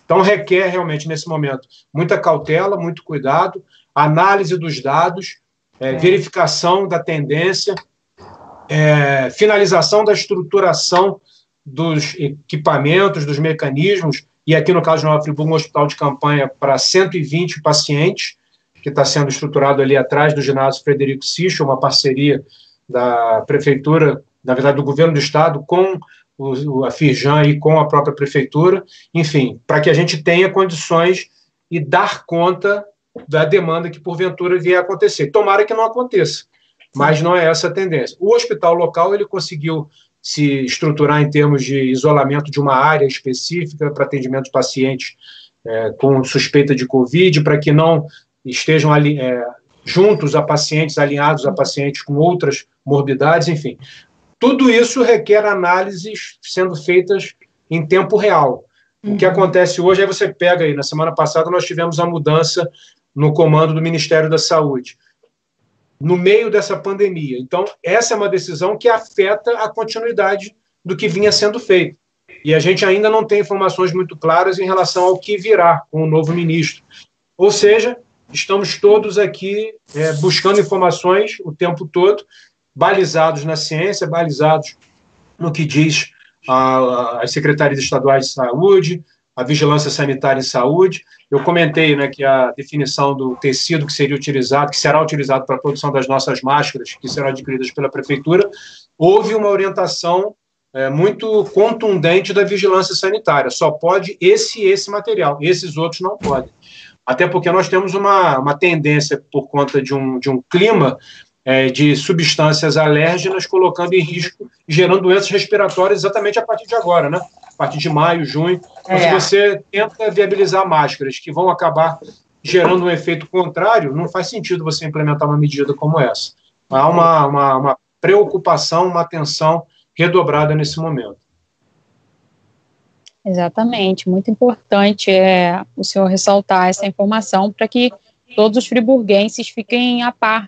Então, requer realmente, nesse momento, muita cautela, muito cuidado, análise dos dados, verificação da tendência, finalização da estruturação dos equipamentos, dos mecanismos, e aqui no caso de Nova Friburgo, um hospital de campanha para 120 pacientes, que está sendo estruturado ali atrás do ginásio Frederico Sichel, uma parceria da Prefeitura, na verdade, do Governo do Estado, com a Firjan e com a própria Prefeitura, enfim, para que a gente tenha condições e dar conta da demanda que, porventura, vier a acontecer. Tomara que não aconteça, mas não é essa a tendência. O hospital local, ele conseguiu se estruturar em termos de isolamento de uma área específica para atendimento de pacientes com suspeita de Covid, para que não estejam juntos a pacientes, alinhados a pacientes com outras morbidades, enfim. Tudo isso requer análises sendo feitas em tempo real. O que acontece hoje, aí você pega aí, na semana passada nós tivemos a mudança no comando do Ministério da Saúde, no meio dessa pandemia. Então, essa é uma decisão que afeta a continuidade do que vinha sendo feito. E a gente ainda não tem informações muito claras em relação ao que virá com o novo ministro. Ou seja, estamos todos aqui buscando informações o tempo todo, balizados na ciência, balizados no que diz as secretarias estaduais de saúde, a vigilância sanitária em saúde. Eu comentei, né, que a definição do tecido que seria utilizado, que será utilizado para a produção das nossas máscaras, que serão adquiridas pela Prefeitura, houve uma orientação muito contundente da vigilância sanitária. Só pode esse material, esses outros não podem. Até porque nós temos uma tendência, por conta de um clima de substâncias alérgenas, colocando em risco, gerando doenças respiratórias exatamente a partir de agora, né? A partir de maio, junho. Então, se você tenta viabilizar máscaras que vão acabar gerando um efeito contrário, não faz sentido você implementar uma medida como essa. Há uma preocupação, uma atenção redobrada nesse momento. Exatamente, muito importante o senhor ressaltar essa informação para que todos os friburguenses fiquem a par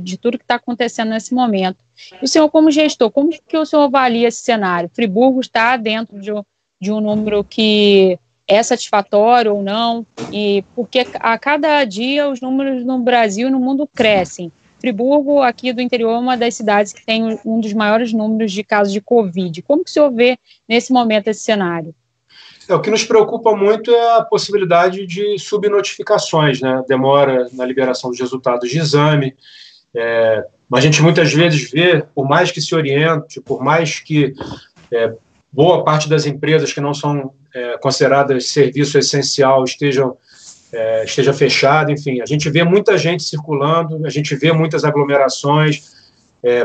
de tudo que está acontecendo nesse momento. E o senhor, como gestor, como que o senhor avalia esse cenário? Friburgo está dentro de um número que é satisfatório ou não? E porque a cada dia os números no Brasil e no mundo crescem. Friburgo, aqui do interior, é uma das cidades que tem um dos maiores números de casos de Covid. Como que o senhor vê, nesse momento, esse cenário? O que nos preocupa muito é a possibilidade de subnotificações, né? Demora na liberação dos resultados de exame. A gente muitas vezes vê, por mais que se oriente, por mais que boa parte das empresas que não são consideradas serviço essencial esteja fechado, enfim, a gente vê muita gente circulando, a gente vê muitas aglomerações,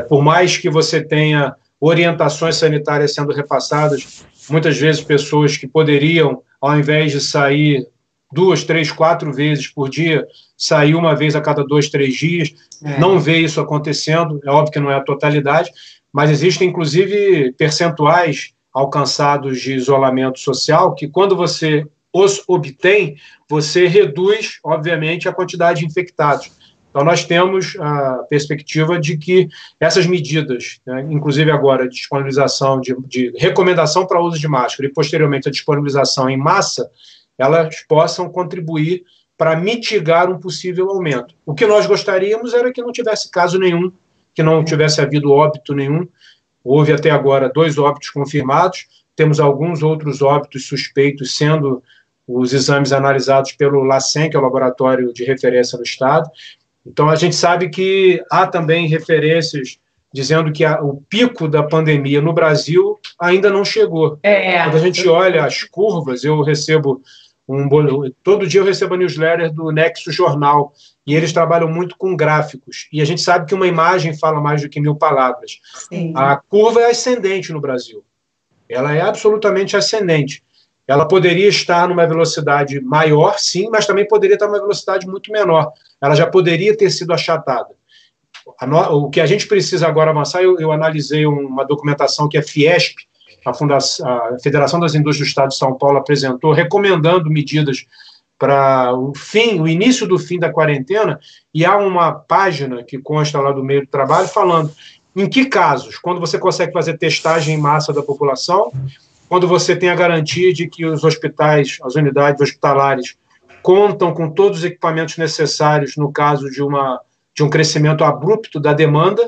por mais que você tenha orientações sanitárias sendo repassadas, muitas vezes pessoas que poderiam, ao invés de sair 2, 3, 4 vezes por dia, sair uma vez a cada 2, 3 dias, não vê isso acontecendo, é óbvio que não é a totalidade, mas existem, inclusive, percentuais alcançados de isolamento social que, quando você os obtém, você reduz, obviamente, a quantidade de infectados. Então, nós temos a perspectiva de que essas medidas, né, inclusive agora a disponibilização de recomendação para uso de máscara e, posteriormente, a disponibilização em massa, elas possam contribuir para mitigar um possível aumento. O que nós gostaríamos era que não tivesse caso nenhum, que não tivesse havido óbito nenhum. Houve até agora 2 óbitos confirmados, temos alguns outros óbitos suspeitos, sendo os exames analisados pelo LACEN, que é o laboratório de referência no Estado. Então, a gente sabe que há também referências dizendo que o pico da pandemia no Brasil ainda não chegou. Quando a gente olha as curvas, eu recebo todo dia eu recebo a newsletter do Nexo Jornal, e eles trabalham muito com gráficos, e a gente sabe que uma imagem fala mais do que 1000 palavras. Sim. A curva é ascendente no Brasil. Ela é absolutamente ascendente. Ela poderia estar numa velocidade maior, sim, mas também poderia estar numa velocidade muito menor. Ela já poderia ter sido achatada. O que a gente precisa agora avançar, eu analisei uma documentação que a Fiesp, a Federação das Indústrias do Estado de São Paulo, apresentou, recomendando medidas para o início do fim da quarentena, e há uma página que consta lá do meio do trabalho falando em que casos, quando você consegue fazer testagem em massa da população, quando você tem a garantia de que os hospitais, as unidades hospitalares, contam com todos os equipamentos necessários no caso de um crescimento abrupto da demanda,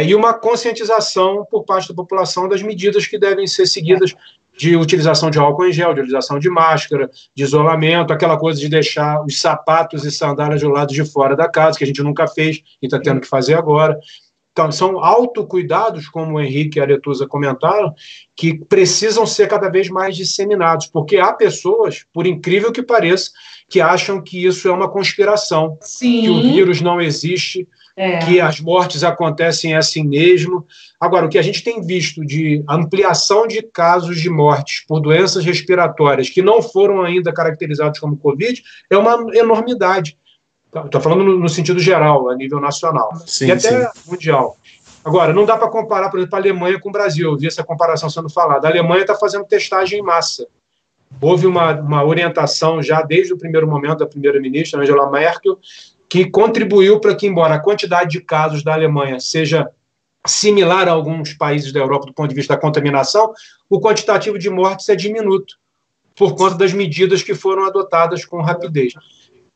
e uma conscientização por parte da população das medidas que devem ser seguidas de utilização de álcool em gel, de utilização de máscara, de isolamento, aquela coisa de deixar os sapatos e sandálias do lado de fora da casa, que a gente nunca fez e está tendo que fazer agora. Então, são autocuidados, como o Henrique e a Aretusa comentaram, que precisam ser cada vez mais disseminados, porque há pessoas, por incrível que pareça, que acham que isso é uma conspiração, Sim. Que o vírus não existe, que as mortes acontecem assim mesmo. Agora, o que a gente tem visto de ampliação de casos de mortes por doenças respiratórias que não foram ainda caracterizados como Covid é uma enormidade. Estou falando no sentido geral, a nível nacional, sim, e até sim. mundial. Agora, não dá para comparar, por exemplo, a Alemanha com o Brasil. Eu vi essa comparação sendo falada. A Alemanha está fazendo testagem em massa. Houve uma orientação já desde o primeiro momento da primeira-ministra, Angela Merkel, que contribuiu para que, embora a quantidade de casos da Alemanha seja similar a alguns países da Europa do ponto de vista da contaminação, o quantitativo de mortes é diminuto, por conta das medidas que foram adotadas com rapidez.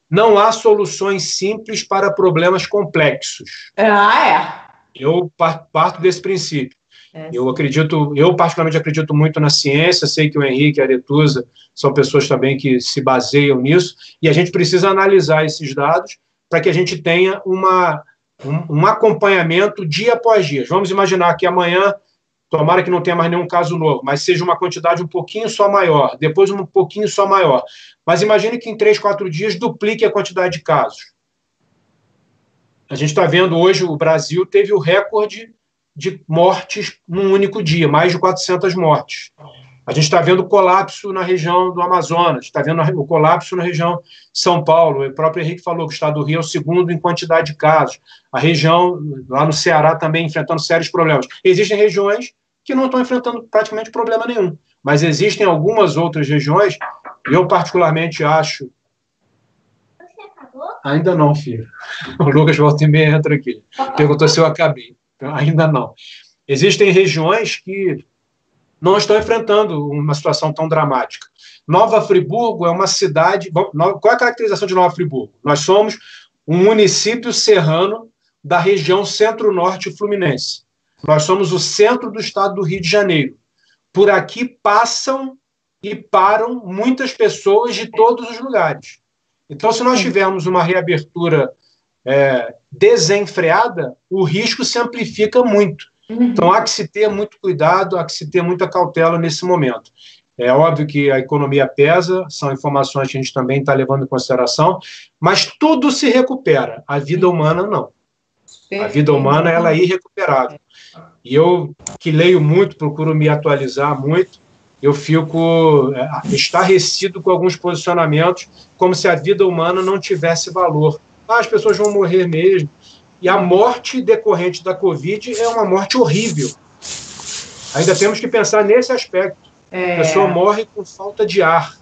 Não há soluções simples para problemas complexos. Eu parto desse princípio. Eu particularmente acredito muito na ciência, sei que o Henrique e a Aretusa são pessoas também que se baseiam nisso, e a gente precisa analisar esses dados para que a gente tenha um acompanhamento dia após dia. Vamos imaginar que amanhã, tomara que não tenha mais nenhum caso novo, mas seja uma quantidade um pouquinho só maior, depois um pouquinho só maior. Mas imagine que em 3, 4 dias duplique a quantidade de casos. A gente está vendo hoje, o Brasil teve o recorde de mortes num único dia, mais de 400 mortes. A gente está vendo colapso na região do Amazonas, está vendo o colapso na região de São Paulo. O próprio Henrique falou que o estado do Rio é o segundo em quantidade de casos. A região, lá no Ceará, também enfrentando sérios problemas. Existem regiões que não estão enfrentando praticamente problema nenhum, mas existem algumas outras regiões, e eu particularmente acho... Você acabou? Ainda não, filho. O Lucas volta e meia entra aqui. Perguntou se eu acabei. Ainda não. Existem regiões que não estão enfrentando uma situação tão dramática. Nova Friburgo é uma cidade... Qual é a caracterização de Nova Friburgo? Nós somos um município serrano da região centro-norte fluminense. Nós somos o centro do estado do Rio de Janeiro. Por aqui passam e param muitas pessoas de todos os lugares. Então, se nós tivermos uma reabertura desenfreada, o risco se amplifica muito. Então, há que se ter muito cuidado, há que se ter muita cautela nesse momento. É óbvio que a economia pesa, são informações que a gente também está levando em consideração, mas tudo se recupera. A vida humana, não. A vida humana, ela é irrecuperável. E eu, que leio muito, procuro me atualizar muito, eu fico estarrecido com alguns posicionamentos, como se a vida humana não tivesse valor. As pessoas vão morrer mesmo. E a morte decorrente da Covid é uma morte horrível. Ainda temos que pensar nesse aspecto. A pessoa morre com falta de ar.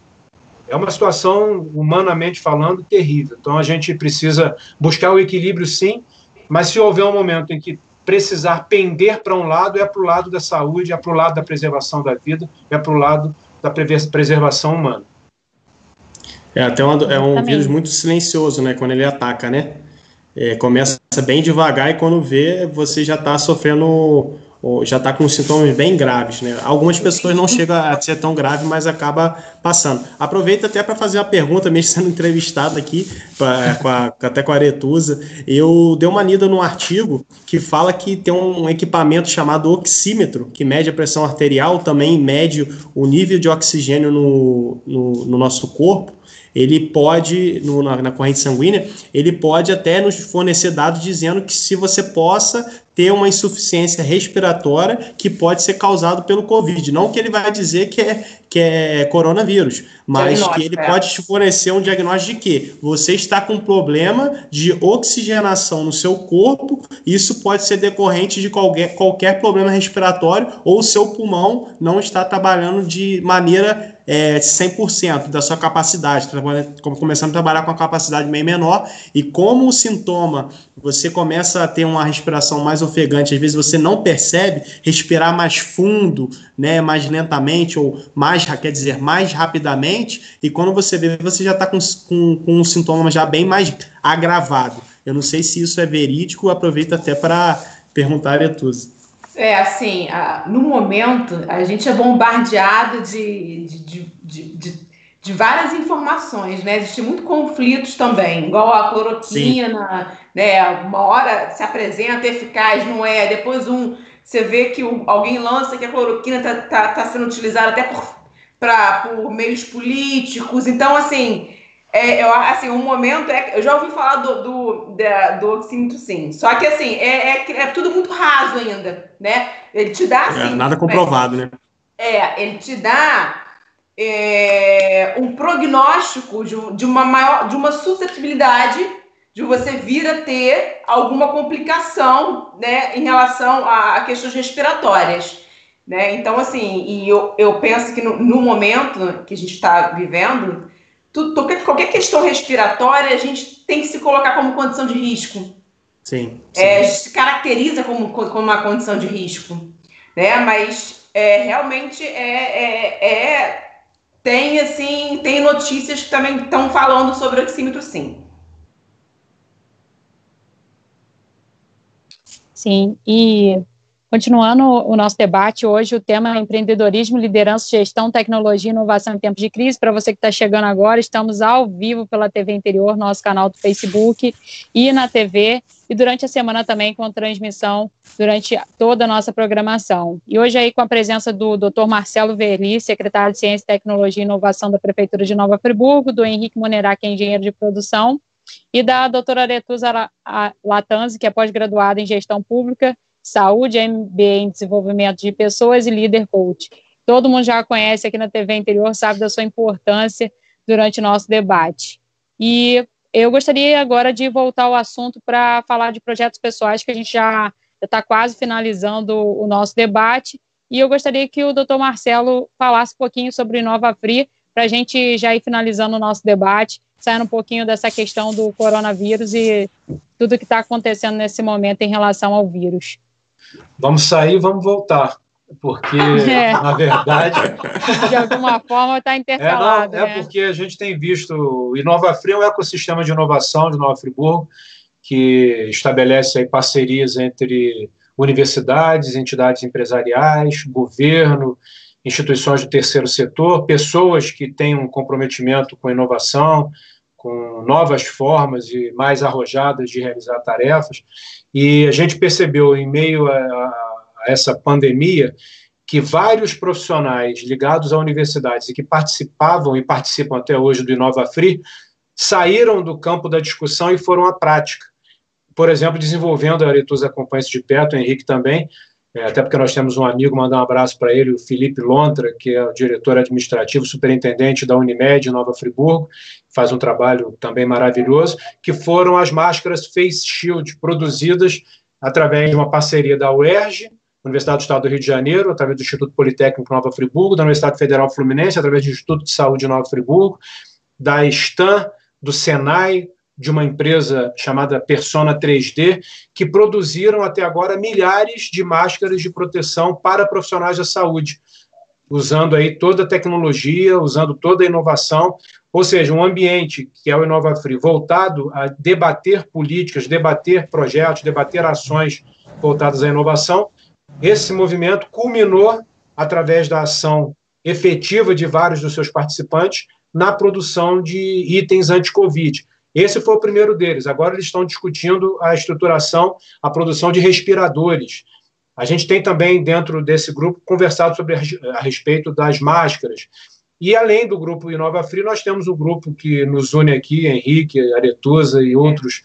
É uma situação, humanamente falando, terrível. Então, a gente precisa buscar o equilíbrio, sim, mas se houver um momento em que precisar pender para um lado, é para o lado da saúde, é para o lado da preservação da vida, é para o lado da preservação humana. É um vírus muito silencioso, né, quando ele ataca, né? Começa bem devagar e quando vê, você já está sofrendo, já está com sintomas bem graves, né? Algumas pessoas não chegam a ser tão grave, mas acaba passando. Aproveito até para fazer uma pergunta, mesmo sendo entrevistado aqui, até com a Aretusa. Eu dei uma lida num artigo que fala que tem um equipamento chamado oxímetro, que mede a pressão arterial, também mede o nível de oxigênio no nosso corpo. Ele pode, na corrente sanguínea, ele pode até nos fornecer dados dizendo que se você possa ter uma insuficiência respiratória que pode ser causado pelo Covid. Não que ele vai dizer que é coronavírus, mas que ele pode te fornecer um diagnóstico de que você está com problema de oxigenação no seu corpo, isso pode ser decorrente de qualquer problema respiratório ou o seu pulmão não está trabalhando de maneira 100% da sua capacidade, começando a trabalhar com a capacidade bem menor, e como o sintoma, você começa a ter uma respiração mais ofegante, às vezes você não percebe, respirar mais fundo, né, mais lentamente, ou mais rapidamente, e quando você vê, você já está com um sintoma já bem mais agravado. Eu não sei se isso é verídico, aproveito até para perguntar a Aretusa. No momento, a gente é bombardeado de de várias informações, né? Existem muitos conflitos também, igual a cloroquina, sim, né? Uma hora se apresenta eficaz, não é? Depois você vê que alguém lança que a cloroquina tá sendo utilizada até por meios políticos. Então, assim, um momento eu já ouvi falar do oxímetro, sim. Só que, assim, é tudo muito raso ainda, né? Ele te dá, assim... nada comprovado, né? Ele te dá um prognóstico de uma suscetibilidade de você vir a ter alguma complicação, né, em relação a questões respiratórias, né? Então, assim, e eu penso que no momento que a gente está vivendo, qualquer questão respiratória a gente tem que se colocar como condição de risco. Sim. Se caracteriza como uma condição de risco, né? Mas realmente tem notícias que também estão falando sobre o oxímetro, sim. Sim, e continuando o nosso debate, hoje o tema é empreendedorismo, liderança, gestão, tecnologia e inovação em tempos de crise. Para você que está chegando agora, estamos ao vivo pela TV Interior, nosso canal do Facebook e na TV, e durante a semana também com transmissão durante toda a nossa programação. E hoje aí com a presença do Dr. Marcelo Verli, secretário de Ciência, Tecnologia e Inovação da Prefeitura de Nova Friburgo, do Henrique Monerac, que é engenheiro de produção, e da doutora Aretusa Latanzi, que é pós-graduada em Gestão Pública, Saúde, MBA em Desenvolvimento de Pessoas e Líder Coach. Todo mundo já a conhece aqui na TV Interior, sabe da sua importância durante o nosso debate. E eu gostaria agora de voltar ao assunto para falar de projetos pessoais, que a gente já está quase finalizando o nosso debate, e eu gostaria que o doutor Marcelo falasse um pouquinho sobre o InovaFri, para a gente já ir finalizando o nosso debate, saindo um pouquinho dessa questão do coronavírus e tudo que está acontecendo nesse momento em relação ao vírus. Vamos sair e vamos voltar, porque, na verdade... De alguma forma está intercalado. Porque a gente tem visto... O InovaFri é um ecossistema de inovação de Nova Friburgo, que estabelece aí parcerias entre universidades, entidades empresariais, governo, instituições do terceiro setor, pessoas que têm um comprometimento com inovação, com novas formas e mais arrojadas de realizar tarefas. E a gente percebeu, em meio a essa pandemia, que vários profissionais ligados a universidades e que participavam e participam até hoje do InovaFri saíram do campo da discussão e foram à prática. Por exemplo, desenvolvendo, a Aretusa acompanha isso de perto, o Henrique também, até porque nós temos um amigo, mandar um abraço para ele, o Felipe Lontra, que é o diretor administrativo, superintendente da Unimed, Nova Friburgo, faz um trabalho também maravilhoso, que foram as máscaras Face Shield, produzidas através de uma parceria da UERJ, Universidade do Estado do Rio de Janeiro, através do Instituto Politécnico Nova Friburgo, da Universidade Federal Fluminense, através do Instituto de Saúde de Nova Friburgo, da Stan, do Senai, de uma empresa chamada Persona 3D, que produziram até agora milhares de máscaras de proteção para profissionais da saúde, usando aí toda a tecnologia, usando toda a inovação, ou seja, um ambiente que é o InovaFri voltado a debater políticas, debater projetos, debater ações voltadas à inovação. Esse movimento culminou através da ação efetiva de vários dos seus participantes na produção de itens anti-Covid. Esse foi o primeiro deles. Agora eles estão discutindo a estruturação, a produção de respiradores. A gente tem também, dentro desse grupo, conversado sobre a respeito das máscaras. E, além do grupo InovaFri, nós temos o grupo que nos une aqui, Henrique, Aretusa e outros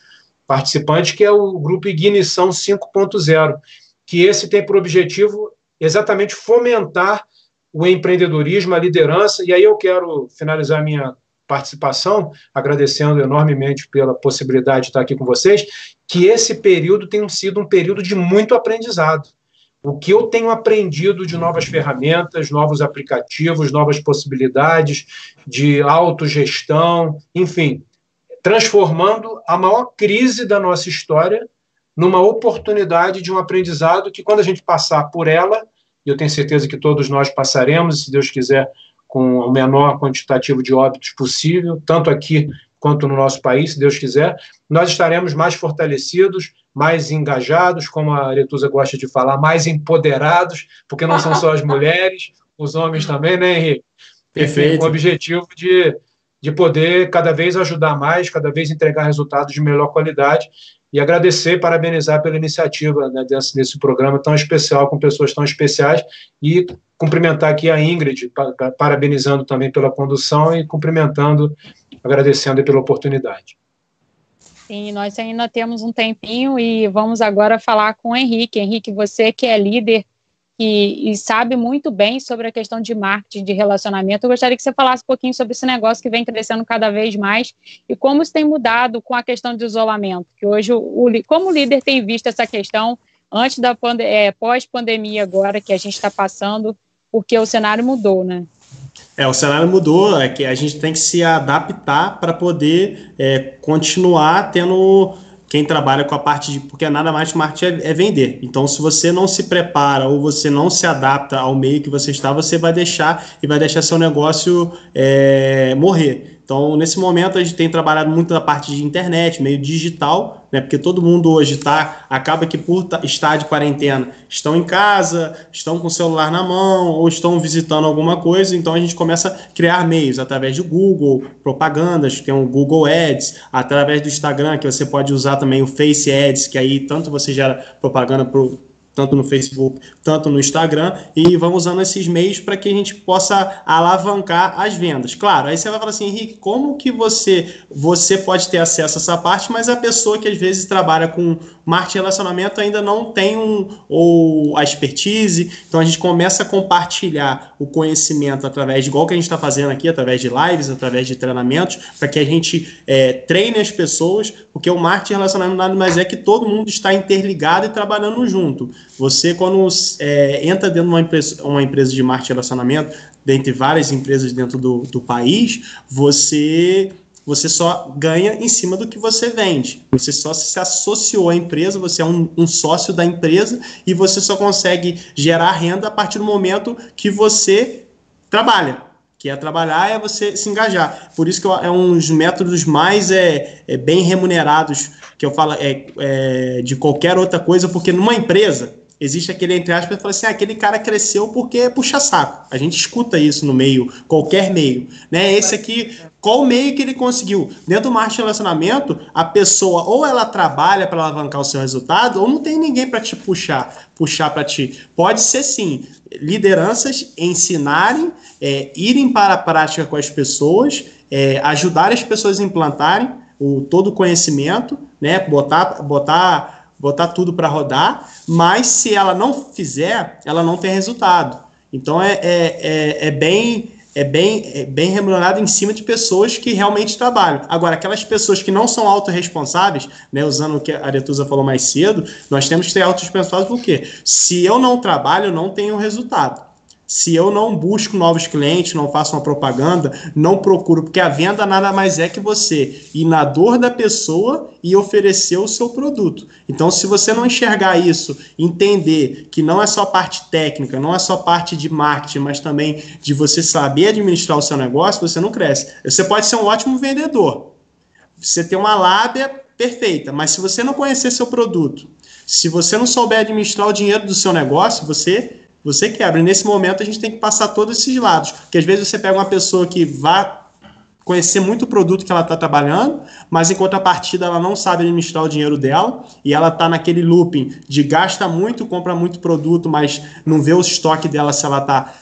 participantes, que é o grupo Ignição 5.0, que esse tem por objetivo exatamente fomentar o empreendedorismo, a liderança. E aí eu quero finalizar minha participação, agradecendo enormemente pela possibilidade de estar aqui com vocês, que esse período tem sido um período de muito aprendizado. O que eu tenho aprendido de novas ferramentas, novos aplicativos, novas possibilidades de autogestão, enfim, transformando a maior crise da nossa história numa oportunidade de um aprendizado que, quando a gente passar por ela, e eu tenho certeza que todos nós passaremos, se Deus quiser, com o menor quantitativo de óbitos possível, tanto aqui quanto no nosso país, se Deus quiser, nós estaremos mais fortalecidos, mais engajados, como a Aretusa gosta de falar, mais empoderados, porque não são só as mulheres, os homens também, né, Henrique? Perfeito. Com o objetivo de poder cada vez ajudar mais, cada vez entregar resultados de melhor qualidade, e agradecer, parabenizar pela iniciativa, né, desse programa tão especial, com pessoas tão especiais, e cumprimentar aqui a Ingrid, parabenizando também pela condução e cumprimentando, agradecendo pela oportunidade. Sim, nós ainda temos um tempinho e vamos agora falar com o Henrique. Henrique, você que é líder e sabe muito bem sobre a questão de marketing, de relacionamento, eu gostaria que você falasse um pouquinho sobre esse negócio que vem crescendo cada vez mais e como isso tem mudado com a questão de isolamento, que hoje, como o líder tem visto essa questão antes da pós-pandemia agora que a gente está passando, porque o cenário mudou, né? O cenário mudou, é que a gente tem que se adaptar para poder continuar tendo quem trabalha com a parte de... Porque nada mais que marketing é vender. Então, se você não se prepara ou você não se adapta ao meio que você está, você vai deixar seu negócio morrer. Então, nesse momento, a gente tem trabalhado muito na parte de internet, meio digital, né? Porque todo mundo hoje acaba que por estar de quarentena, estão em casa, estão com o celular na mão, ou estão visitando alguma coisa, então a gente começa a criar meios através do Google, propagandas, que tem o Google Ads, através do Instagram, que você pode usar também o Face Ads, que aí tanto você gera propaganda tanto no Facebook, tanto no Instagram, e vamos usando esses meios para que a gente possa alavancar as vendas. Claro, aí você vai falar assim, Henrique, como que você pode ter acesso a essa parte, mas a pessoa que às vezes trabalha com marketing e relacionamento ainda não tem a expertise, então a gente começa a compartilhar o conhecimento através igual que a gente está fazendo aqui, através de lives, através de treinamentos, para que a gente treine as pessoas, porque o marketing e relacionamento nada mais é que todo mundo está interligado e trabalhando junto. Você, quando entra dentro de uma empresa de marketing e relacionamento, dentre várias empresas dentro do país, você só ganha em cima do que você vende. Você só se associou à empresa, você é um sócio da empresa e você só consegue gerar renda a partir do momento que você trabalha. Que trabalhar é você se engajar. Por isso que é um dos métodos mais bem remunerados que eu falo de qualquer outra coisa, porque numa empresa existe aquele, entre aspas, que fala assim, aquele cara cresceu porque puxa saco. A gente escuta isso no meio, qualquer meio. Né? Esse aqui, qual meio que ele conseguiu? Dentro do marketing de relacionamento, a pessoa ou ela trabalha para alavancar o seu resultado, ou não tem ninguém para te puxar para ti. Pode ser sim, lideranças ensinarem, irem para a prática com as pessoas, ajudar as pessoas a implantarem todo o conhecimento, né? botar tudo para rodar, mas se ela não fizer, ela não tem resultado. Então é bem remunerado em cima de pessoas que realmente trabalham. Agora, aquelas pessoas que não são autorresponsáveis, né, usando o que a Aretusa falou mais cedo, nós temos que ser autorresponsáveis porque se eu não trabalho, eu não tenho resultado. Se eu não busco novos clientes, não faço uma propaganda, não procuro, porque a venda nada mais é que você ir na dor da pessoa e oferecer o seu produto. Então, se você não enxergar isso, entender que não é só parte técnica, não é só parte de marketing, mas também de você saber administrar o seu negócio, você não cresce. Você pode ser um ótimo vendedor, você tem uma lábia perfeita, mas se você não conhecer seu produto, se você não souber administrar o dinheiro do seu negócio, você quebra. E nesse momento a gente tem que passar todos esses lados. Porque às vezes você pega uma pessoa que vai conhecer muito o produto que ela está trabalhando, mas em contrapartida ela não sabe administrar o dinheiro dela e ela está naquele looping de gasta muito, compra muito produto, mas não vê o estoque dela se ela está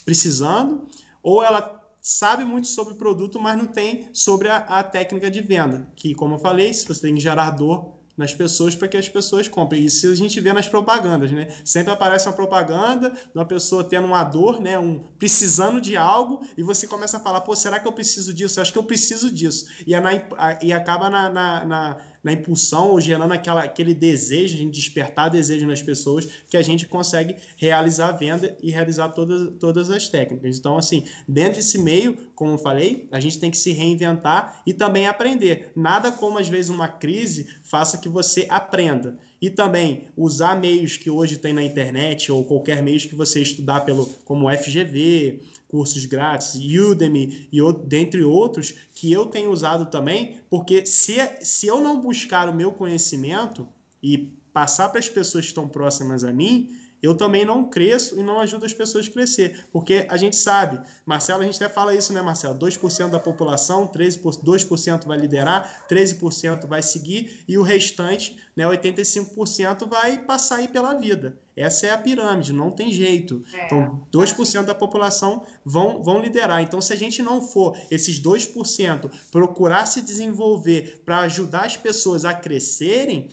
precisando, ou ela sabe muito sobre o produto, mas não tem sobre a técnica de venda, que, como eu falei, se você tem que gerar dor nas pessoas para que as pessoas comprem. Isso a gente vê nas propagandas, né? Sempre aparece uma propaganda de uma pessoa tendo uma dor, né? Precisando de algo, e você começa a falar, pô, será que eu preciso disso? Eu acho que eu preciso disso. E acaba na impulsão, ou gerando aquele desejo, a gente despertar desejo nas pessoas, que a gente consegue realizar a venda e realizar todas as técnicas. Então, assim, dentro desse meio, como eu falei, a gente tem que se reinventar e também aprender. Nada como, às vezes, uma crise faça que você aprenda. E também usar meios que hoje tem na internet, ou qualquer meio que você estudar como FGV, cursos grátis, Udemy e dentre outros, que eu tenho usado também, porque se eu não buscar o meu conhecimento e passar para as pessoas que estão próximas a mim, eu também não cresço e não ajudo as pessoas a crescer, porque a gente sabe, Marcelo, a gente até fala isso, né, Marcelo? 2% da população, 2% vai liderar, 13% vai seguir e o restante, né, 85% vai passar aí pela vida. Essa é a pirâmide, não tem jeito. Então, 2% da população vão liderar. Então, se a gente não for esses 2% procurar se desenvolver para ajudar as pessoas a crescerem,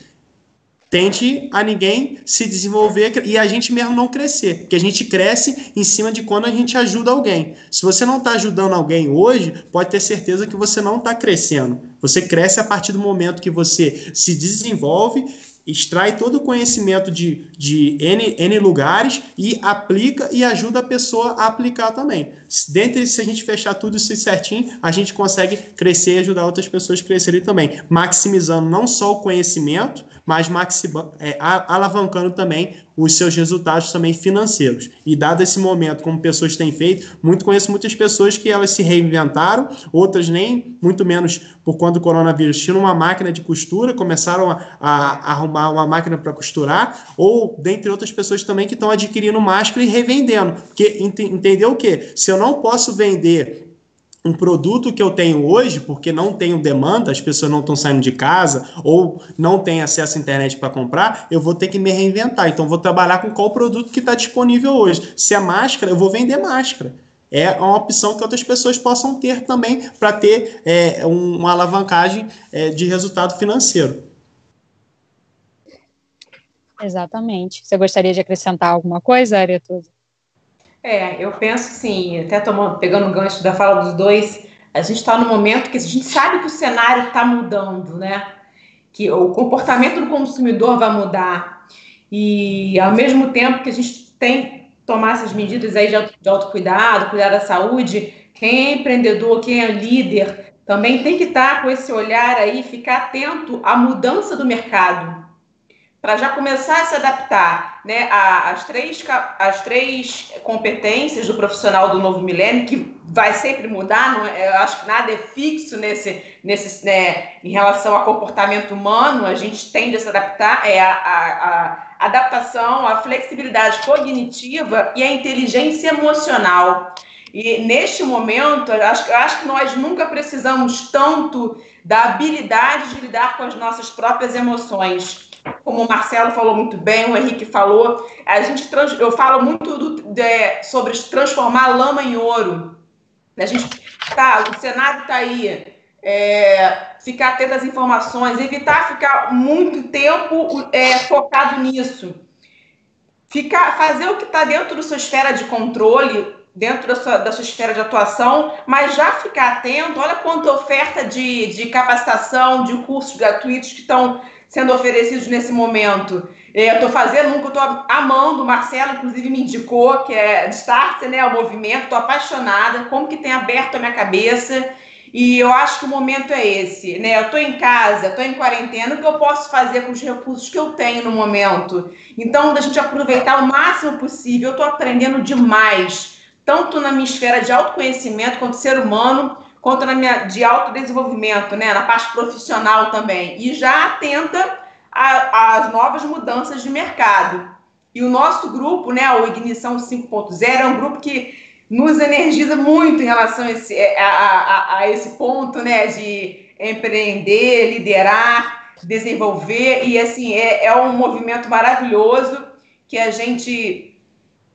tente a ninguém se desenvolver e a gente mesmo não crescer, porque a gente cresce em cima de quando a gente ajuda alguém. Se você não está ajudando alguém hoje, pode ter certeza que você não está crescendo. Você cresce a partir do momento que você se desenvolve, extrai todo o conhecimento de N lugares e aplica e ajuda a pessoa a aplicar também. Se a gente fechar tudo isso certinho, a gente consegue crescer e ajudar outras pessoas a crescerem também, maximizando não só o conhecimento, mas alavancando também os seus resultados também financeiros. E dado esse momento, como pessoas têm feito, conheço muitas pessoas que elas se reinventaram, outras nem, muito menos por conta do coronavírus, tinham uma máquina de costura, começaram a arrumar uma máquina para costurar, ou dentre outras pessoas também que estão adquirindo máscara e revendendo. Porque entendeu o quê? Se eu não posso vender um produto que eu tenho hoje, porque não tenho demanda, as pessoas não estão saindo de casa ou não têm acesso à internet para comprar, eu vou ter que me reinventar. Então, vou trabalhar com qual produto que está disponível hoje. Se é máscara, eu vou vender máscara. É uma opção que outras pessoas possam ter também para ter uma alavancagem de resultado financeiro. Exatamente. Você gostaria de acrescentar alguma coisa, Aretusa? Eu penso sim, até pegando o gancho da fala dos dois, a gente está no momento que a gente sabe que o cenário está mudando, né? Que o comportamento do consumidor vai mudar. E ao mesmo tempo que a gente tem que tomar essas medidas aí de autocuidado, cuidar da saúde, quem é empreendedor, quem é líder, também tem que estar com esse olhar aí, ficar atento à mudança do mercado, para já começar a se adaptar, né, às três competências do profissional do novo milênio, que vai sempre mudar. Eu acho que nada é fixo em relação ao comportamento humano. A gente tende a se adaptar, a adaptação, a flexibilidade cognitiva e a inteligência emocional. E neste momento, eu acho que nós nunca precisamos tanto da habilidade de lidar com as nossas próprias emoções. Como o Marcelo falou muito bem, o Henrique falou, eu falo muito sobre transformar lama em ouro. O cenário está aí, ficar atento às informações, evitar ficar muito tempo focado nisso. Fazer o que está dentro da sua esfera de controle, dentro da sua esfera de atuação, mas já ficar atento. Olha quanta oferta de capacitação, de cursos gratuitos que estão sendo oferecidos nesse momento. Eu estou fazendo um que eu estou amando, o Marcelo, inclusive, me indicou, que é Start, né, o movimento. Estou apaixonada, como que tem aberto a minha cabeça, e eu acho que o momento é esse, né? Eu estou em casa, estou em quarentena, o que eu posso fazer com os recursos que eu tenho no momento? Então, da gente aproveitar o máximo possível. Eu estou aprendendo demais, tanto na minha esfera de autoconhecimento, quanto ser humano, quanto de autodesenvolvimento, né, na parte profissional também, e já atenta às novas mudanças de mercado. E o nosso grupo, né, o Ignição 5.0, é um grupo que nos energiza muito em relação a esse ponto, né, de empreender, liderar, desenvolver, e assim, é um movimento maravilhoso que a gente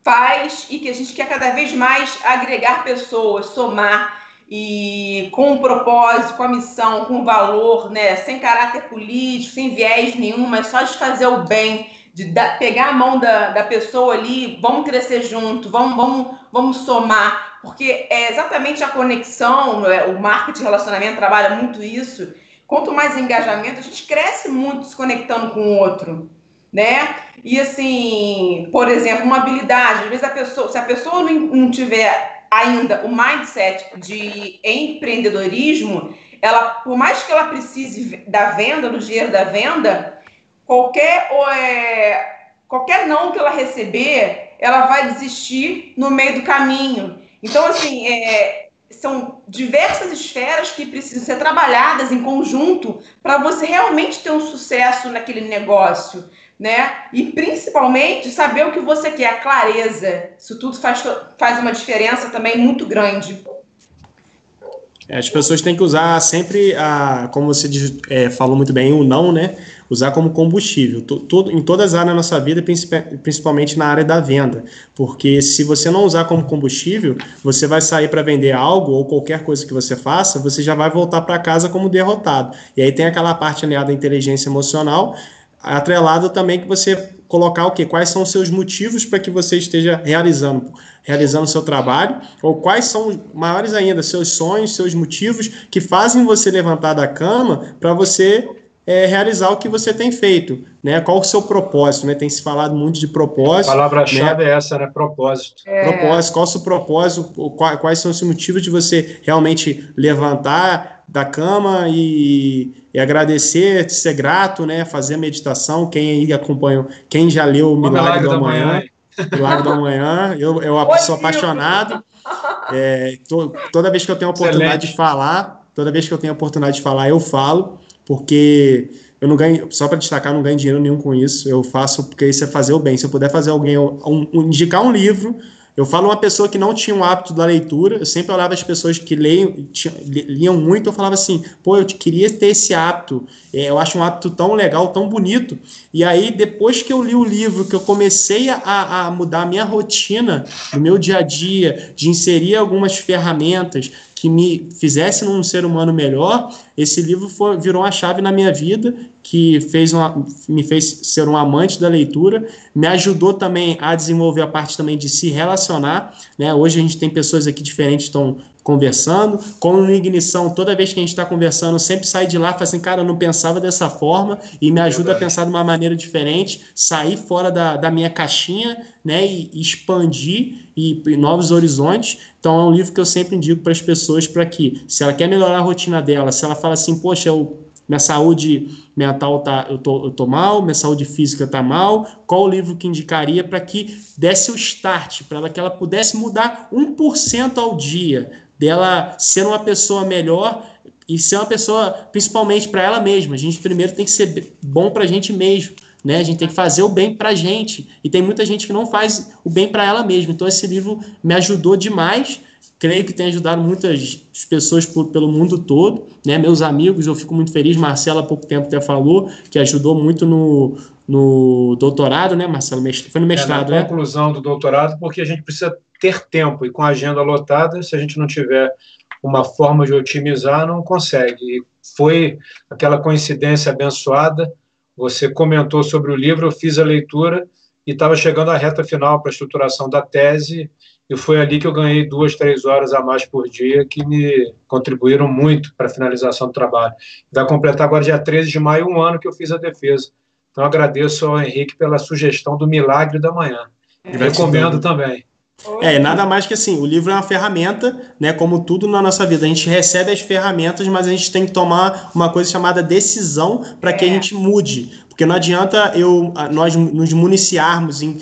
faz e que a gente quer cada vez mais agregar pessoas, somar, e com um propósito, com a missão, com valor, né, sem caráter político, sem viés nenhum, mas só de fazer o bem, de pegar a mão da pessoa ali, vamos crescer junto, vamos somar, porque é exatamente a conexão, o marketing de relacionamento trabalha muito isso. Quanto mais engajamento, a gente cresce muito se conectando com o outro, né? E assim, por exemplo, uma habilidade, às vezes se a pessoa não tiver ainda o mindset de empreendedorismo, por mais que ela precise da venda, do dinheiro da venda, qualquer não que ela receber, ela vai desistir no meio do caminho. Então, assim, são diversas esferas que precisam ser trabalhadas em conjunto para você realmente ter um sucesso naquele negócio, né? E principalmente saber o que você quer, a clareza. Isso tudo faz uma diferença também muito grande. As pessoas têm que usar sempre, como você falou muito bem, o não, né? Usar como combustível, em todas as áreas da nossa vida, principalmente na área da venda. Porque se você não usar como combustível, você vai sair para vender algo ou qualquer coisa que você faça, você já vai voltar para casa como derrotado. E aí tem aquela parte aliada à inteligência emocional, atrelado também que você colocar o quê? Quais são os seus motivos para que você esteja realizando o seu trabalho, ou quais são, maiores ainda, seus sonhos, seus motivos que fazem você levantar da cama para você realizar o que você tem feito, né? Qual o seu propósito, né? Tem se falado muito de propósito. A palavra-chave, né? É essa, né? Propósito. Propósito, qual o seu propósito, quais são os motivos de você realmente levantar da cama e agradecer, ser grato, né? Fazer a meditação. Quem aí acompanha, quem já leu o Milagre da Manhã, Milagre da Manhã, eu sou apaixonado. Toda vez que eu tenho a oportunidade de falar, eu falo, porque eu não ganho, só para destacar, não ganho dinheiro nenhum com isso. Eu faço porque isso é fazer o bem. Se eu puder fazer alguém indicar um livro. Eu falo uma pessoa que não tinha um hábito da leitura, eu sempre olhava as pessoas que liam muito, eu falava assim, pô, eu queria ter esse hábito, eu acho um hábito tão legal, tão bonito, e aí depois que eu li o livro, que eu comecei a mudar a minha rotina, no meu dia a dia, de inserir algumas ferramentas que me fizessem um ser humano melhor, esse livro virou uma chave na minha vida, que me fez ser um amante da leitura, me ajudou também a desenvolver a parte também de se relacionar, né? Hoje a gente tem pessoas aqui diferentes que estão conversando, como no Ignição, toda vez que a gente está conversando, eu sempre saio de lá e falo assim, cara, eu não pensava dessa forma, e me ajuda a pensar de uma maneira diferente, sair fora da minha caixinha, né, e expandir e novos horizontes. Então é um livro que eu sempre indico para as pessoas, para que, se ela quer melhorar a rotina dela, se ela fala assim, poxa, minha saúde mental eu tô mal, minha saúde física tá mal, qual o livro que indicaria para que desse o start, para que ela pudesse mudar 1% ao dia, dela ser uma pessoa melhor e ser uma pessoa, principalmente para ela mesma. A gente primeiro tem que ser bom para a gente mesmo, né? A gente tem que fazer o bem para a gente, e tem muita gente que não faz o bem para ela mesma. Então esse livro me ajudou demais, creio que tem ajudado muitas pessoas pelo mundo todo, né? Meus amigos, eu fico muito feliz. Marcelo há pouco tempo até falou que ajudou muito no doutorado, né, Marcelo? Foi no mestrado, na conclusão do doutorado, porque a gente precisa ter tempo, e com a agenda lotada, se a gente não tiver uma forma de otimizar, não consegue. E foi aquela coincidência abençoada. Você comentou sobre o livro, eu fiz a leitura e estava chegando à reta final para a estruturação da tese, e foi ali que eu ganhei 2, 3 horas a mais por dia, que me contribuíram muito para a finalização do trabalho. Vai completar agora, dia 13 de maio, 1 ano que eu fiz a defesa. Então, agradeço ao Henrique pela sugestão do Milagre da Manhã. Recomendo também. Nada mais que assim, o livro é uma ferramenta, né, como tudo na nossa vida. A gente recebe as ferramentas, mas a gente tem que tomar uma coisa chamada decisão para que a gente mude. Porque não adianta nós nos municiarmos em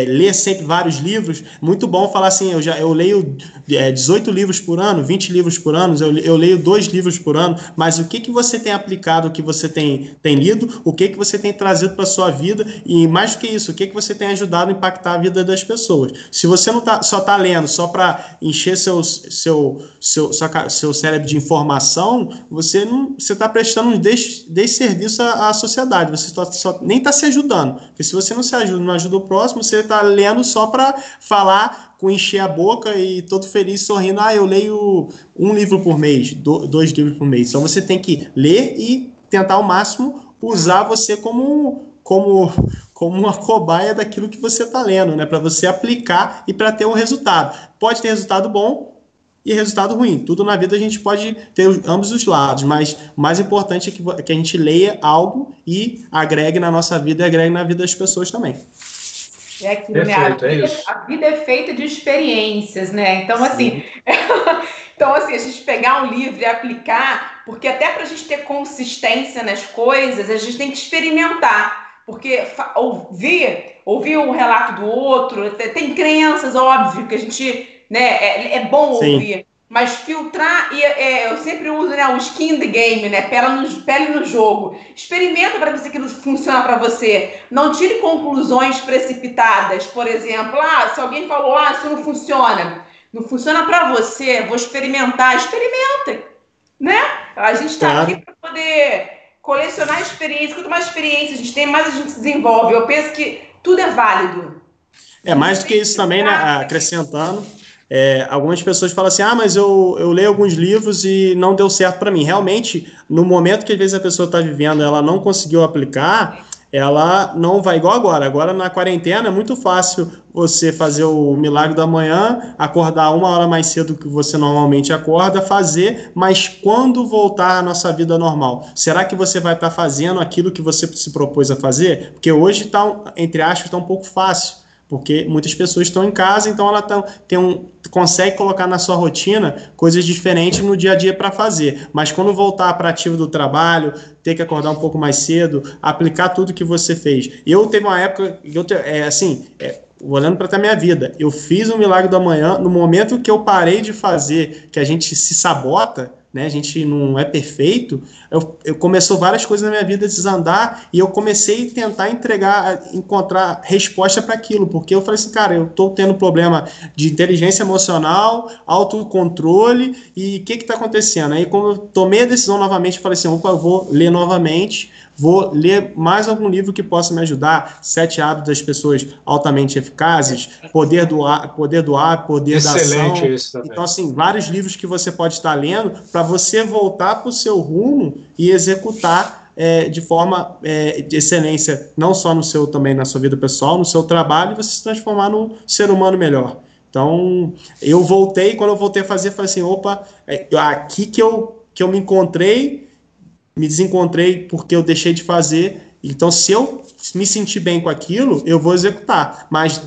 ler sempre vários livros. Muito bom falar assim, eu leio 18 livros por ano, 20 livros por ano, eu leio 2 livros por ano, mas o que você tem aplicado, o que você tem lido, o que você tem trazido para a sua vida, e mais do que isso, o que você tem ajudado a impactar a vida das pessoas. Se você não só está lendo só para encher seu cérebro de informação, você está prestando um desserviço à sociedade. Você nem está se ajudando, porque se você não ajuda o próximo, você está lendo só para falar, com encher a boca e todo feliz, sorrindo, eu leio 1 livro por mês, 2 livros por mês. Então você tem que ler e tentar ao máximo usar você como uma cobaia daquilo que você está lendo, né, para você aplicar e para ter um resultado. Pode ter resultado bom e resultado ruim. Tudo na vida a gente pode ter ambos os lados, mas o mais importante é que a gente leia algo e agregue na nossa vida e agregue na vida das pessoas também. É aquilo, né? A vida é feita de experiências, né? Então, assim, a gente pegar um livro e aplicar, porque até para a gente ter consistência nas coisas, a gente tem que experimentar. Porque ouvir um relato do outro, tem crenças, óbvio, que a gente, né, é bom ouvir, Mas filtrar, eu sempre uso, né, o skin in the game, né, pele no jogo. Experimenta para ver se aquilo funciona para você. Não tire conclusões precipitadas. Por exemplo, se alguém falou, isso não funciona para você, vou experimentar. Experimenta, né? A gente está aqui para poder colecionar experiência. Quanto mais experiência a gente tem, mais a gente se desenvolve. Eu penso que tudo é válido. Mais do que isso também, né, acrescentando... algumas pessoas falam assim, mas eu leio alguns livros e não deu certo para mim. Realmente, no momento que às vezes a pessoa está vivendo, ela não conseguiu aplicar, ela não vai igual agora. Agora, na quarentena, é muito fácil você fazer o milagre da manhã, acordar 1 hora mais cedo que você normalmente acorda, fazer, mas quando voltar à nossa vida normal, será que você vai estar fazendo aquilo que você se propôs a fazer? Porque hoje está, entre aspas, está um pouco fácil. Porque muitas pessoas estão em casa, então ela consegue colocar na sua rotina coisas diferentes no dia a dia para fazer. Mas quando voltar para ativo do trabalho, ter que acordar um pouco mais cedo, aplicar tudo que você fez. Eu teve uma época, olhando para a minha vida, eu fiz o milagre da manhã, no momento que eu parei de fazer, que a gente se sabota, né, a gente não é perfeito, eu começou várias coisas na minha vida a desandar e eu comecei a tentar encontrar resposta para aquilo, porque eu falei assim, cara, eu estou tendo problema de inteligência emocional, autocontrole e o que está acontecendo? Aí quando eu tomei a decisão novamente, eu falei assim, eu vou ler novamente, vou ler mais algum livro que possa me ajudar, 7 hábitos das pessoas altamente eficazes, poder do hábito, poder da ação. Excelente isso também. Então, assim, vários livros que você pode estar lendo para você voltar para o seu rumo e executar de forma de excelência, não só também na sua vida pessoal, no seu trabalho, e você se transformar num ser humano melhor. Então, quando eu voltei a fazer, falei assim, aqui que eu me encontrei, me desencontrei porque eu deixei de fazer. Então, se eu me sentir bem com aquilo, eu vou executar. Mas,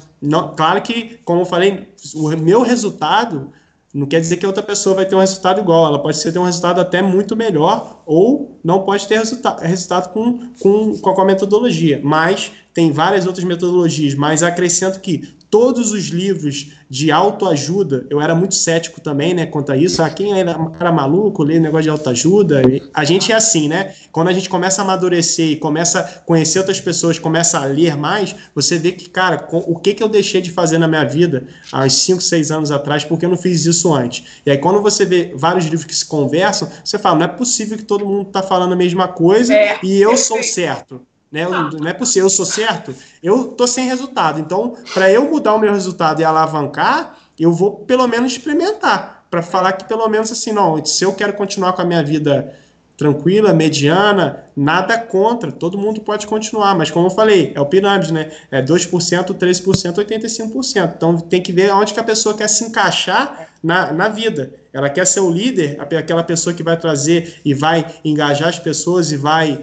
claro que, como eu falei, o meu resultado não quer dizer que outra pessoa vai ter um resultado igual. Ela pode ter um resultado até muito melhor ou não pode ter resultado com a metodologia. Mas tem várias outras metodologias. Mas acrescento que todos os livros de autoajuda, eu era muito cético também, né, quanto a isso. Quem era maluco, ler negócio de autoajuda? A gente é assim, né? Quando a gente começa a amadurecer e começa a conhecer outras pessoas, começa a ler mais, você vê que, cara, o que eu deixei de fazer na minha vida há uns 5, 6 anos atrás, porque eu não fiz isso antes. E aí, quando você vê vários livros que se conversam, você fala, não é possível que todo mundo está falando a mesma coisa e eu sou certo. Né? Não é possível, eu sou certo, eu estou sem resultado. Então, para eu mudar o meu resultado e alavancar, eu vou pelo menos experimentar, para falar que pelo menos assim, não, se eu quero continuar com a minha vida tranquila, mediana, nada contra, todo mundo pode continuar, mas como eu falei, é o pirâmide, né? É 2%, 13%, 85%. Então tem que ver onde que a pessoa quer se encaixar na vida. Ela quer ser o líder, aquela pessoa que vai trazer e vai engajar as pessoas e vai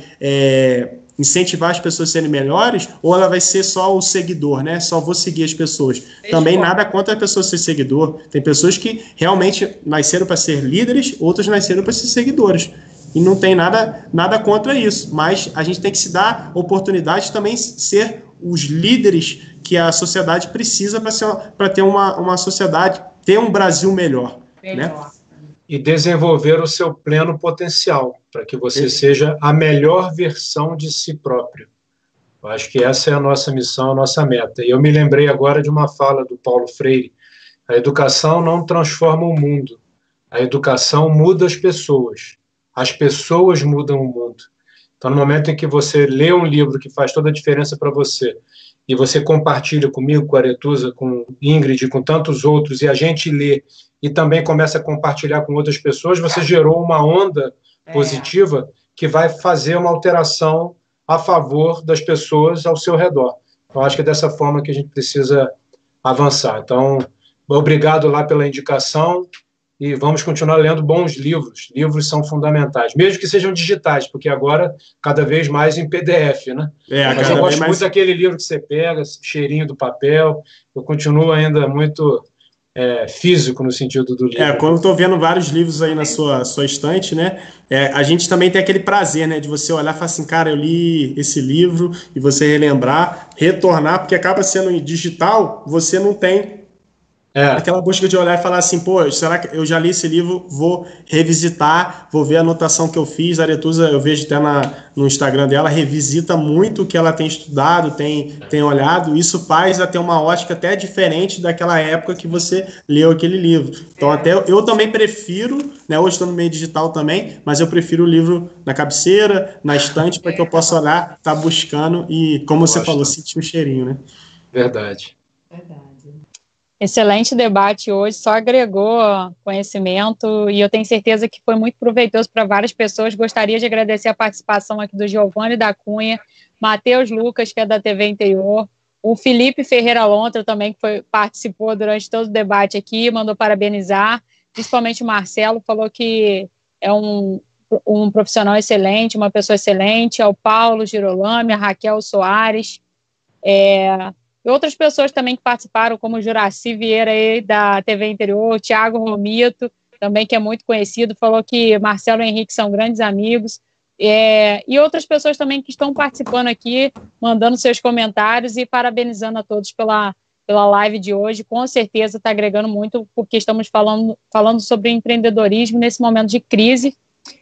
incentivar as pessoas a serem melhores, ou ela vai ser só o seguidor, né? Só vou seguir as pessoas. Também nada contra a pessoa ser seguidor. Tem pessoas que realmente nasceram para ser líderes, outras nasceram para ser seguidores. E não tem nada contra isso. Mas a gente tem que se dar oportunidade de também ser os líderes que a sociedade precisa para ter uma sociedade, ter um Brasil melhor. Né? E desenvolver o seu pleno potencial, para que você seja a melhor versão de si próprio. Eu acho que essa é a nossa missão, a nossa meta. E eu me lembrei agora de uma fala do Paulo Freire: a educação não transforma o mundo, a educação muda as pessoas mudam o mundo. Então, no momento em que você lê um livro que faz toda a diferença para você, e você compartilha comigo, com a Aretusa, com Ingrid, com tantos outros, e a gente lê e também começa a compartilhar com outras pessoas, você gerou uma onda positiva que vai fazer uma alteração a favor das pessoas ao seu redor. Então, acho que é dessa forma que a gente precisa avançar. Então, obrigado lá pela indicação e vamos continuar lendo bons livros. Livros são fundamentais, mesmo que sejam digitais, porque agora, cada vez mais em PDF, né? Mas eu gosto muito daquele livro que você pega, cheirinho do papel. Eu continuo ainda muito físico no sentido do livro. Quando eu estou vendo vários livros aí na sua estante, né? A gente também tem aquele prazer, né? De você olhar e falar assim, cara, eu li esse livro, e você relembrar, retornar, porque acaba sendo em digital, você não tem Aquela busca de olhar e falar assim, pô, será que eu já li esse livro, vou revisitar, vou ver a anotação que eu fiz. A Aretusa, eu vejo até no Instagram dela, revisita muito o que ela tem estudado, tem olhado. Isso faz até uma ótica até diferente daquela época que você leu aquele livro. Então, até eu também prefiro, né, hoje estou no meio digital também, mas eu prefiro o livro na cabeceira, na estante, para que eu possa olhar, estar buscando e, como você falou, sentir o cheirinho, né? Verdade. Excelente debate hoje, só agregou conhecimento e eu tenho certeza que foi muito proveitoso para várias pessoas. Gostaria de agradecer a participação aqui do Giovanni da Cunha, Matheus Lucas, que é da TV Interior, o Felipe Ferreira Lontra também, que participou durante todo o debate aqui, mandou parabenizar, principalmente o Marcelo, falou que é um profissional excelente, uma pessoa excelente, ao Paulo Girolami, a Raquel Soares, e outras pessoas também que participaram, como o Juraci Vieira aí, da TV Interior, o Thiago Romito, também que é muito conhecido, falou que Marcelo e Henrique são grandes amigos, e outras pessoas também que estão participando aqui, mandando seus comentários e parabenizando a todos pela live de hoje. Com certeza está agregando muito, porque estamos falando sobre empreendedorismo nesse momento de crise.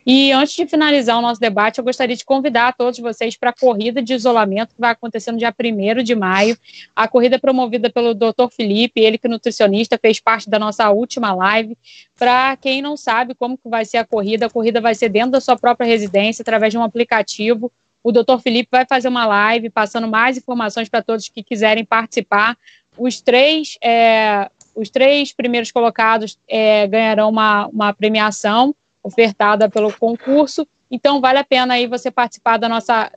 E antes de finalizar o nosso debate, eu gostaria de convidar a todos vocês para a corrida de isolamento que vai acontecer no dia 1º de maio. A corrida é promovida pelo Dr. Felipe, ele que é nutricionista, fez parte da nossa última live. Para quem não sabe como que vai ser a corrida vai ser dentro da sua própria residência, através de um aplicativo. O Dr. Felipe vai fazer uma live passando mais informações para todos que quiserem participar. Os três primeiros colocados ganharão uma premiação ofertada pelo concurso, então vale a pena aí você participar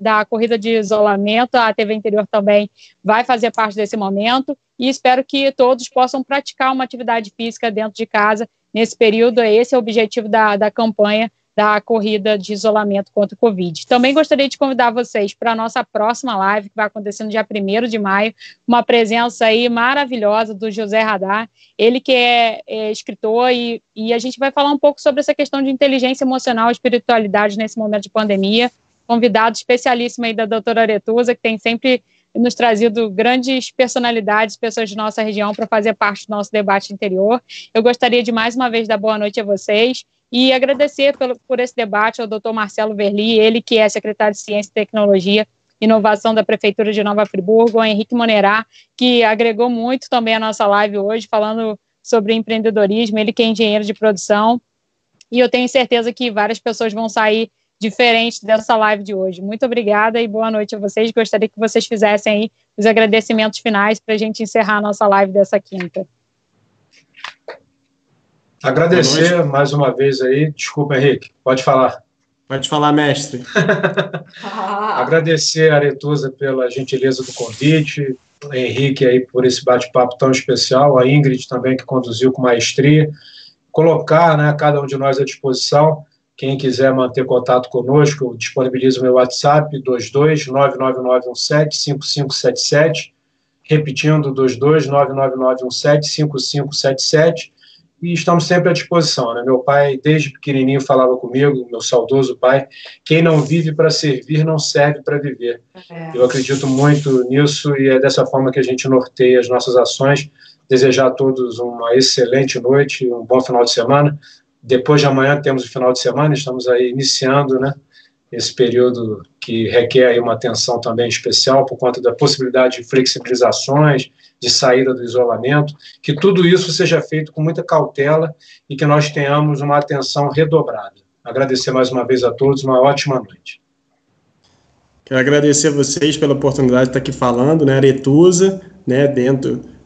da corrida de isolamento. A TV Interior também vai fazer parte desse momento e espero que todos possam praticar uma atividade física dentro de casa nesse período. Esse é o objetivo da campanha da corrida de isolamento contra o Covid. Também gostaria de convidar vocês para a nossa próxima live, que vai acontecer no dia 1º de maio, uma presença aí maravilhosa do José Radar, ele que é escritor, e a gente vai falar um pouco sobre essa questão de inteligência emocional e espiritualidade nesse momento de pandemia. Convidado especialíssimo aí da doutora Aretusa, que tem sempre nos trazido grandes personalidades, pessoas de nossa região, para fazer parte do nosso debate interior. Eu gostaria de mais uma vez dar boa noite a vocês e agradecer por esse debate ao doutor Marcelo Verli, ele que é secretário de Ciência e Tecnologia e Inovação da Prefeitura de Nova Friburgo, ao Henrique Monerá, que agregou muito também a nossa live hoje, falando sobre empreendedorismo, ele que é engenheiro de produção, e eu tenho certeza que várias pessoas vão sair diferentes dessa live de hoje. Muito obrigada e boa noite a vocês. Gostaria que vocês fizessem aí os agradecimentos finais para a gente encerrar a nossa live dessa quinta. Agradecer mais uma vez aí. Desculpa, Henrique, pode falar. Pode falar, mestre. Agradecer a Aretusa pela gentileza do convite, o Henrique aí por esse bate-papo tão especial, a Ingrid também que conduziu com maestria, colocar, né, cada um de nós à disposição. Quem quiser manter contato conosco, eu disponibilizo o meu WhatsApp, 22-99917-5577, repetindo, 22-99917-5577, e estamos sempre à disposição, né? Meu pai, desde pequenininho, falava comigo, meu saudoso pai, quem não vive para servir, não serve para viver. Eu acredito muito nisso e é dessa forma que a gente norteia as nossas ações. Desejar a todos uma excelente noite, um bom final de semana. Depois de amanhã temos o final de semana, estamos aí iniciando, né, esse período que requer aí uma atenção também especial por conta da possibilidade de flexibilizações, de saída do isolamento, que tudo isso seja feito com muita cautela e que nós tenhamos uma atenção redobrada. Agradecer mais uma vez a todos, uma ótima noite. Quero agradecer a vocês pela oportunidade de estar aqui falando, né, Aretusa, né,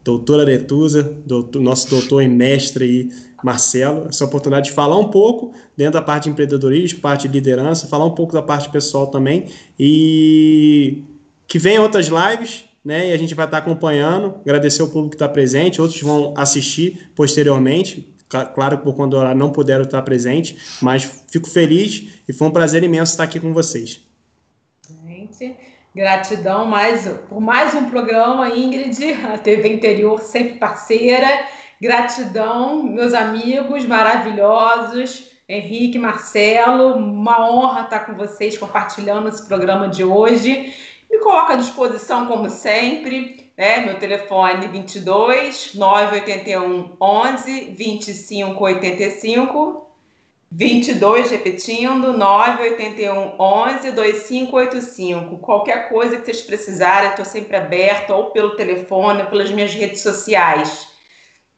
doutora Aretusa, nosso doutor e mestre aí, Marcelo, essa oportunidade de falar um pouco dentro da parte de empreendedorismo, parte de liderança, falar um pouco da parte pessoal também, e que venham outras lives, né, e a gente vai estar acompanhando, agradecer ao público que está presente, outros vão assistir posteriormente, claro que por conta do horário não puderam estar presentes, mas fico feliz e foi um prazer imenso estar aqui com vocês. Gente, gratidão por mais um programa, Ingrid, a TV Interior sempre parceira. Gratidão, meus amigos maravilhosos, Henrique, Marcelo, uma honra estar com vocês compartilhando esse programa de hoje. Me coloco à disposição, como sempre. né? Meu telefone 22 981 11 25 85, 22, repetindo, 981 11 2585. Qualquer coisa que vocês precisarem, eu estou sempre aberta, ou pelo telefone, ou pelas minhas redes sociais.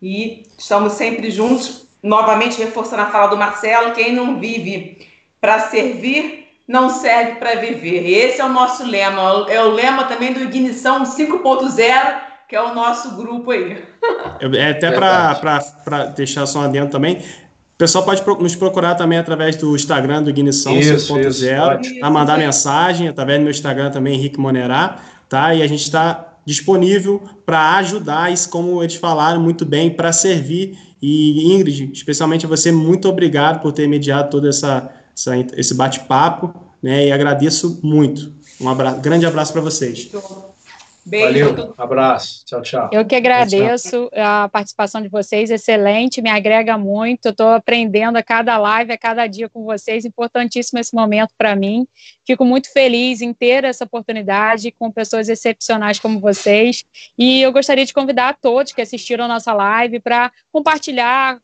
E estamos sempre juntos. Novamente, reforçando a fala do Marcelo, quem não vive para servir, não serve para viver. Esse é o nosso lema. É o lema também do Ignição 5.0, que é o nosso grupo aí. Até para deixar só adendo também, o pessoal pode nos procurar também através do Instagram do Ignição 5.0, a mandar mensagem, através do meu Instagram também, Henrique Monerá, tá? E a gente está disponível para ajudar, isso como eles falaram muito bem, para servir. E Ingrid, especialmente você, muito obrigado por ter mediado todo esse bate-papo, né? E agradeço muito. Grande abraço para vocês. Beijo. Valeu, abraço, tchau, tchau. Eu que agradeço a participação de vocês, excelente, me agrega muito, eu estou aprendendo a cada live, a cada dia com vocês, importantíssimo esse momento para mim, fico muito feliz em ter essa oportunidade com pessoas excepcionais como vocês, e eu gostaria de convidar a todos que assistiram a nossa live para compartilhar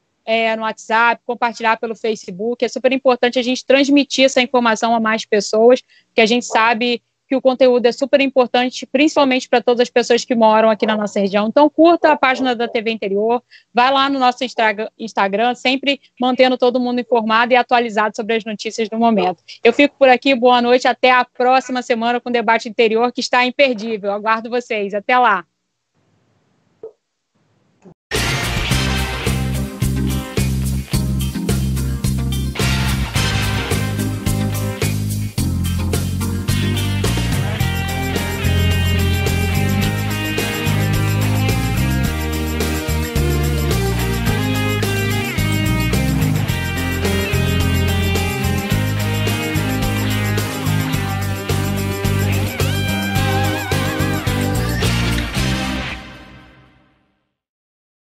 no WhatsApp, compartilhar pelo Facebook, é super importante a gente transmitir essa informação a mais pessoas, porque a gente sabe que o conteúdo é super importante, principalmente para todas as pessoas que moram aqui na nossa região. Então, curta a página da TV Interior, vai lá no nosso Instagram, sempre mantendo todo mundo informado e atualizado sobre as notícias do momento. Eu fico por aqui, boa noite, até a próxima semana com o Debate Interior, que está imperdível. Aguardo vocês, até lá.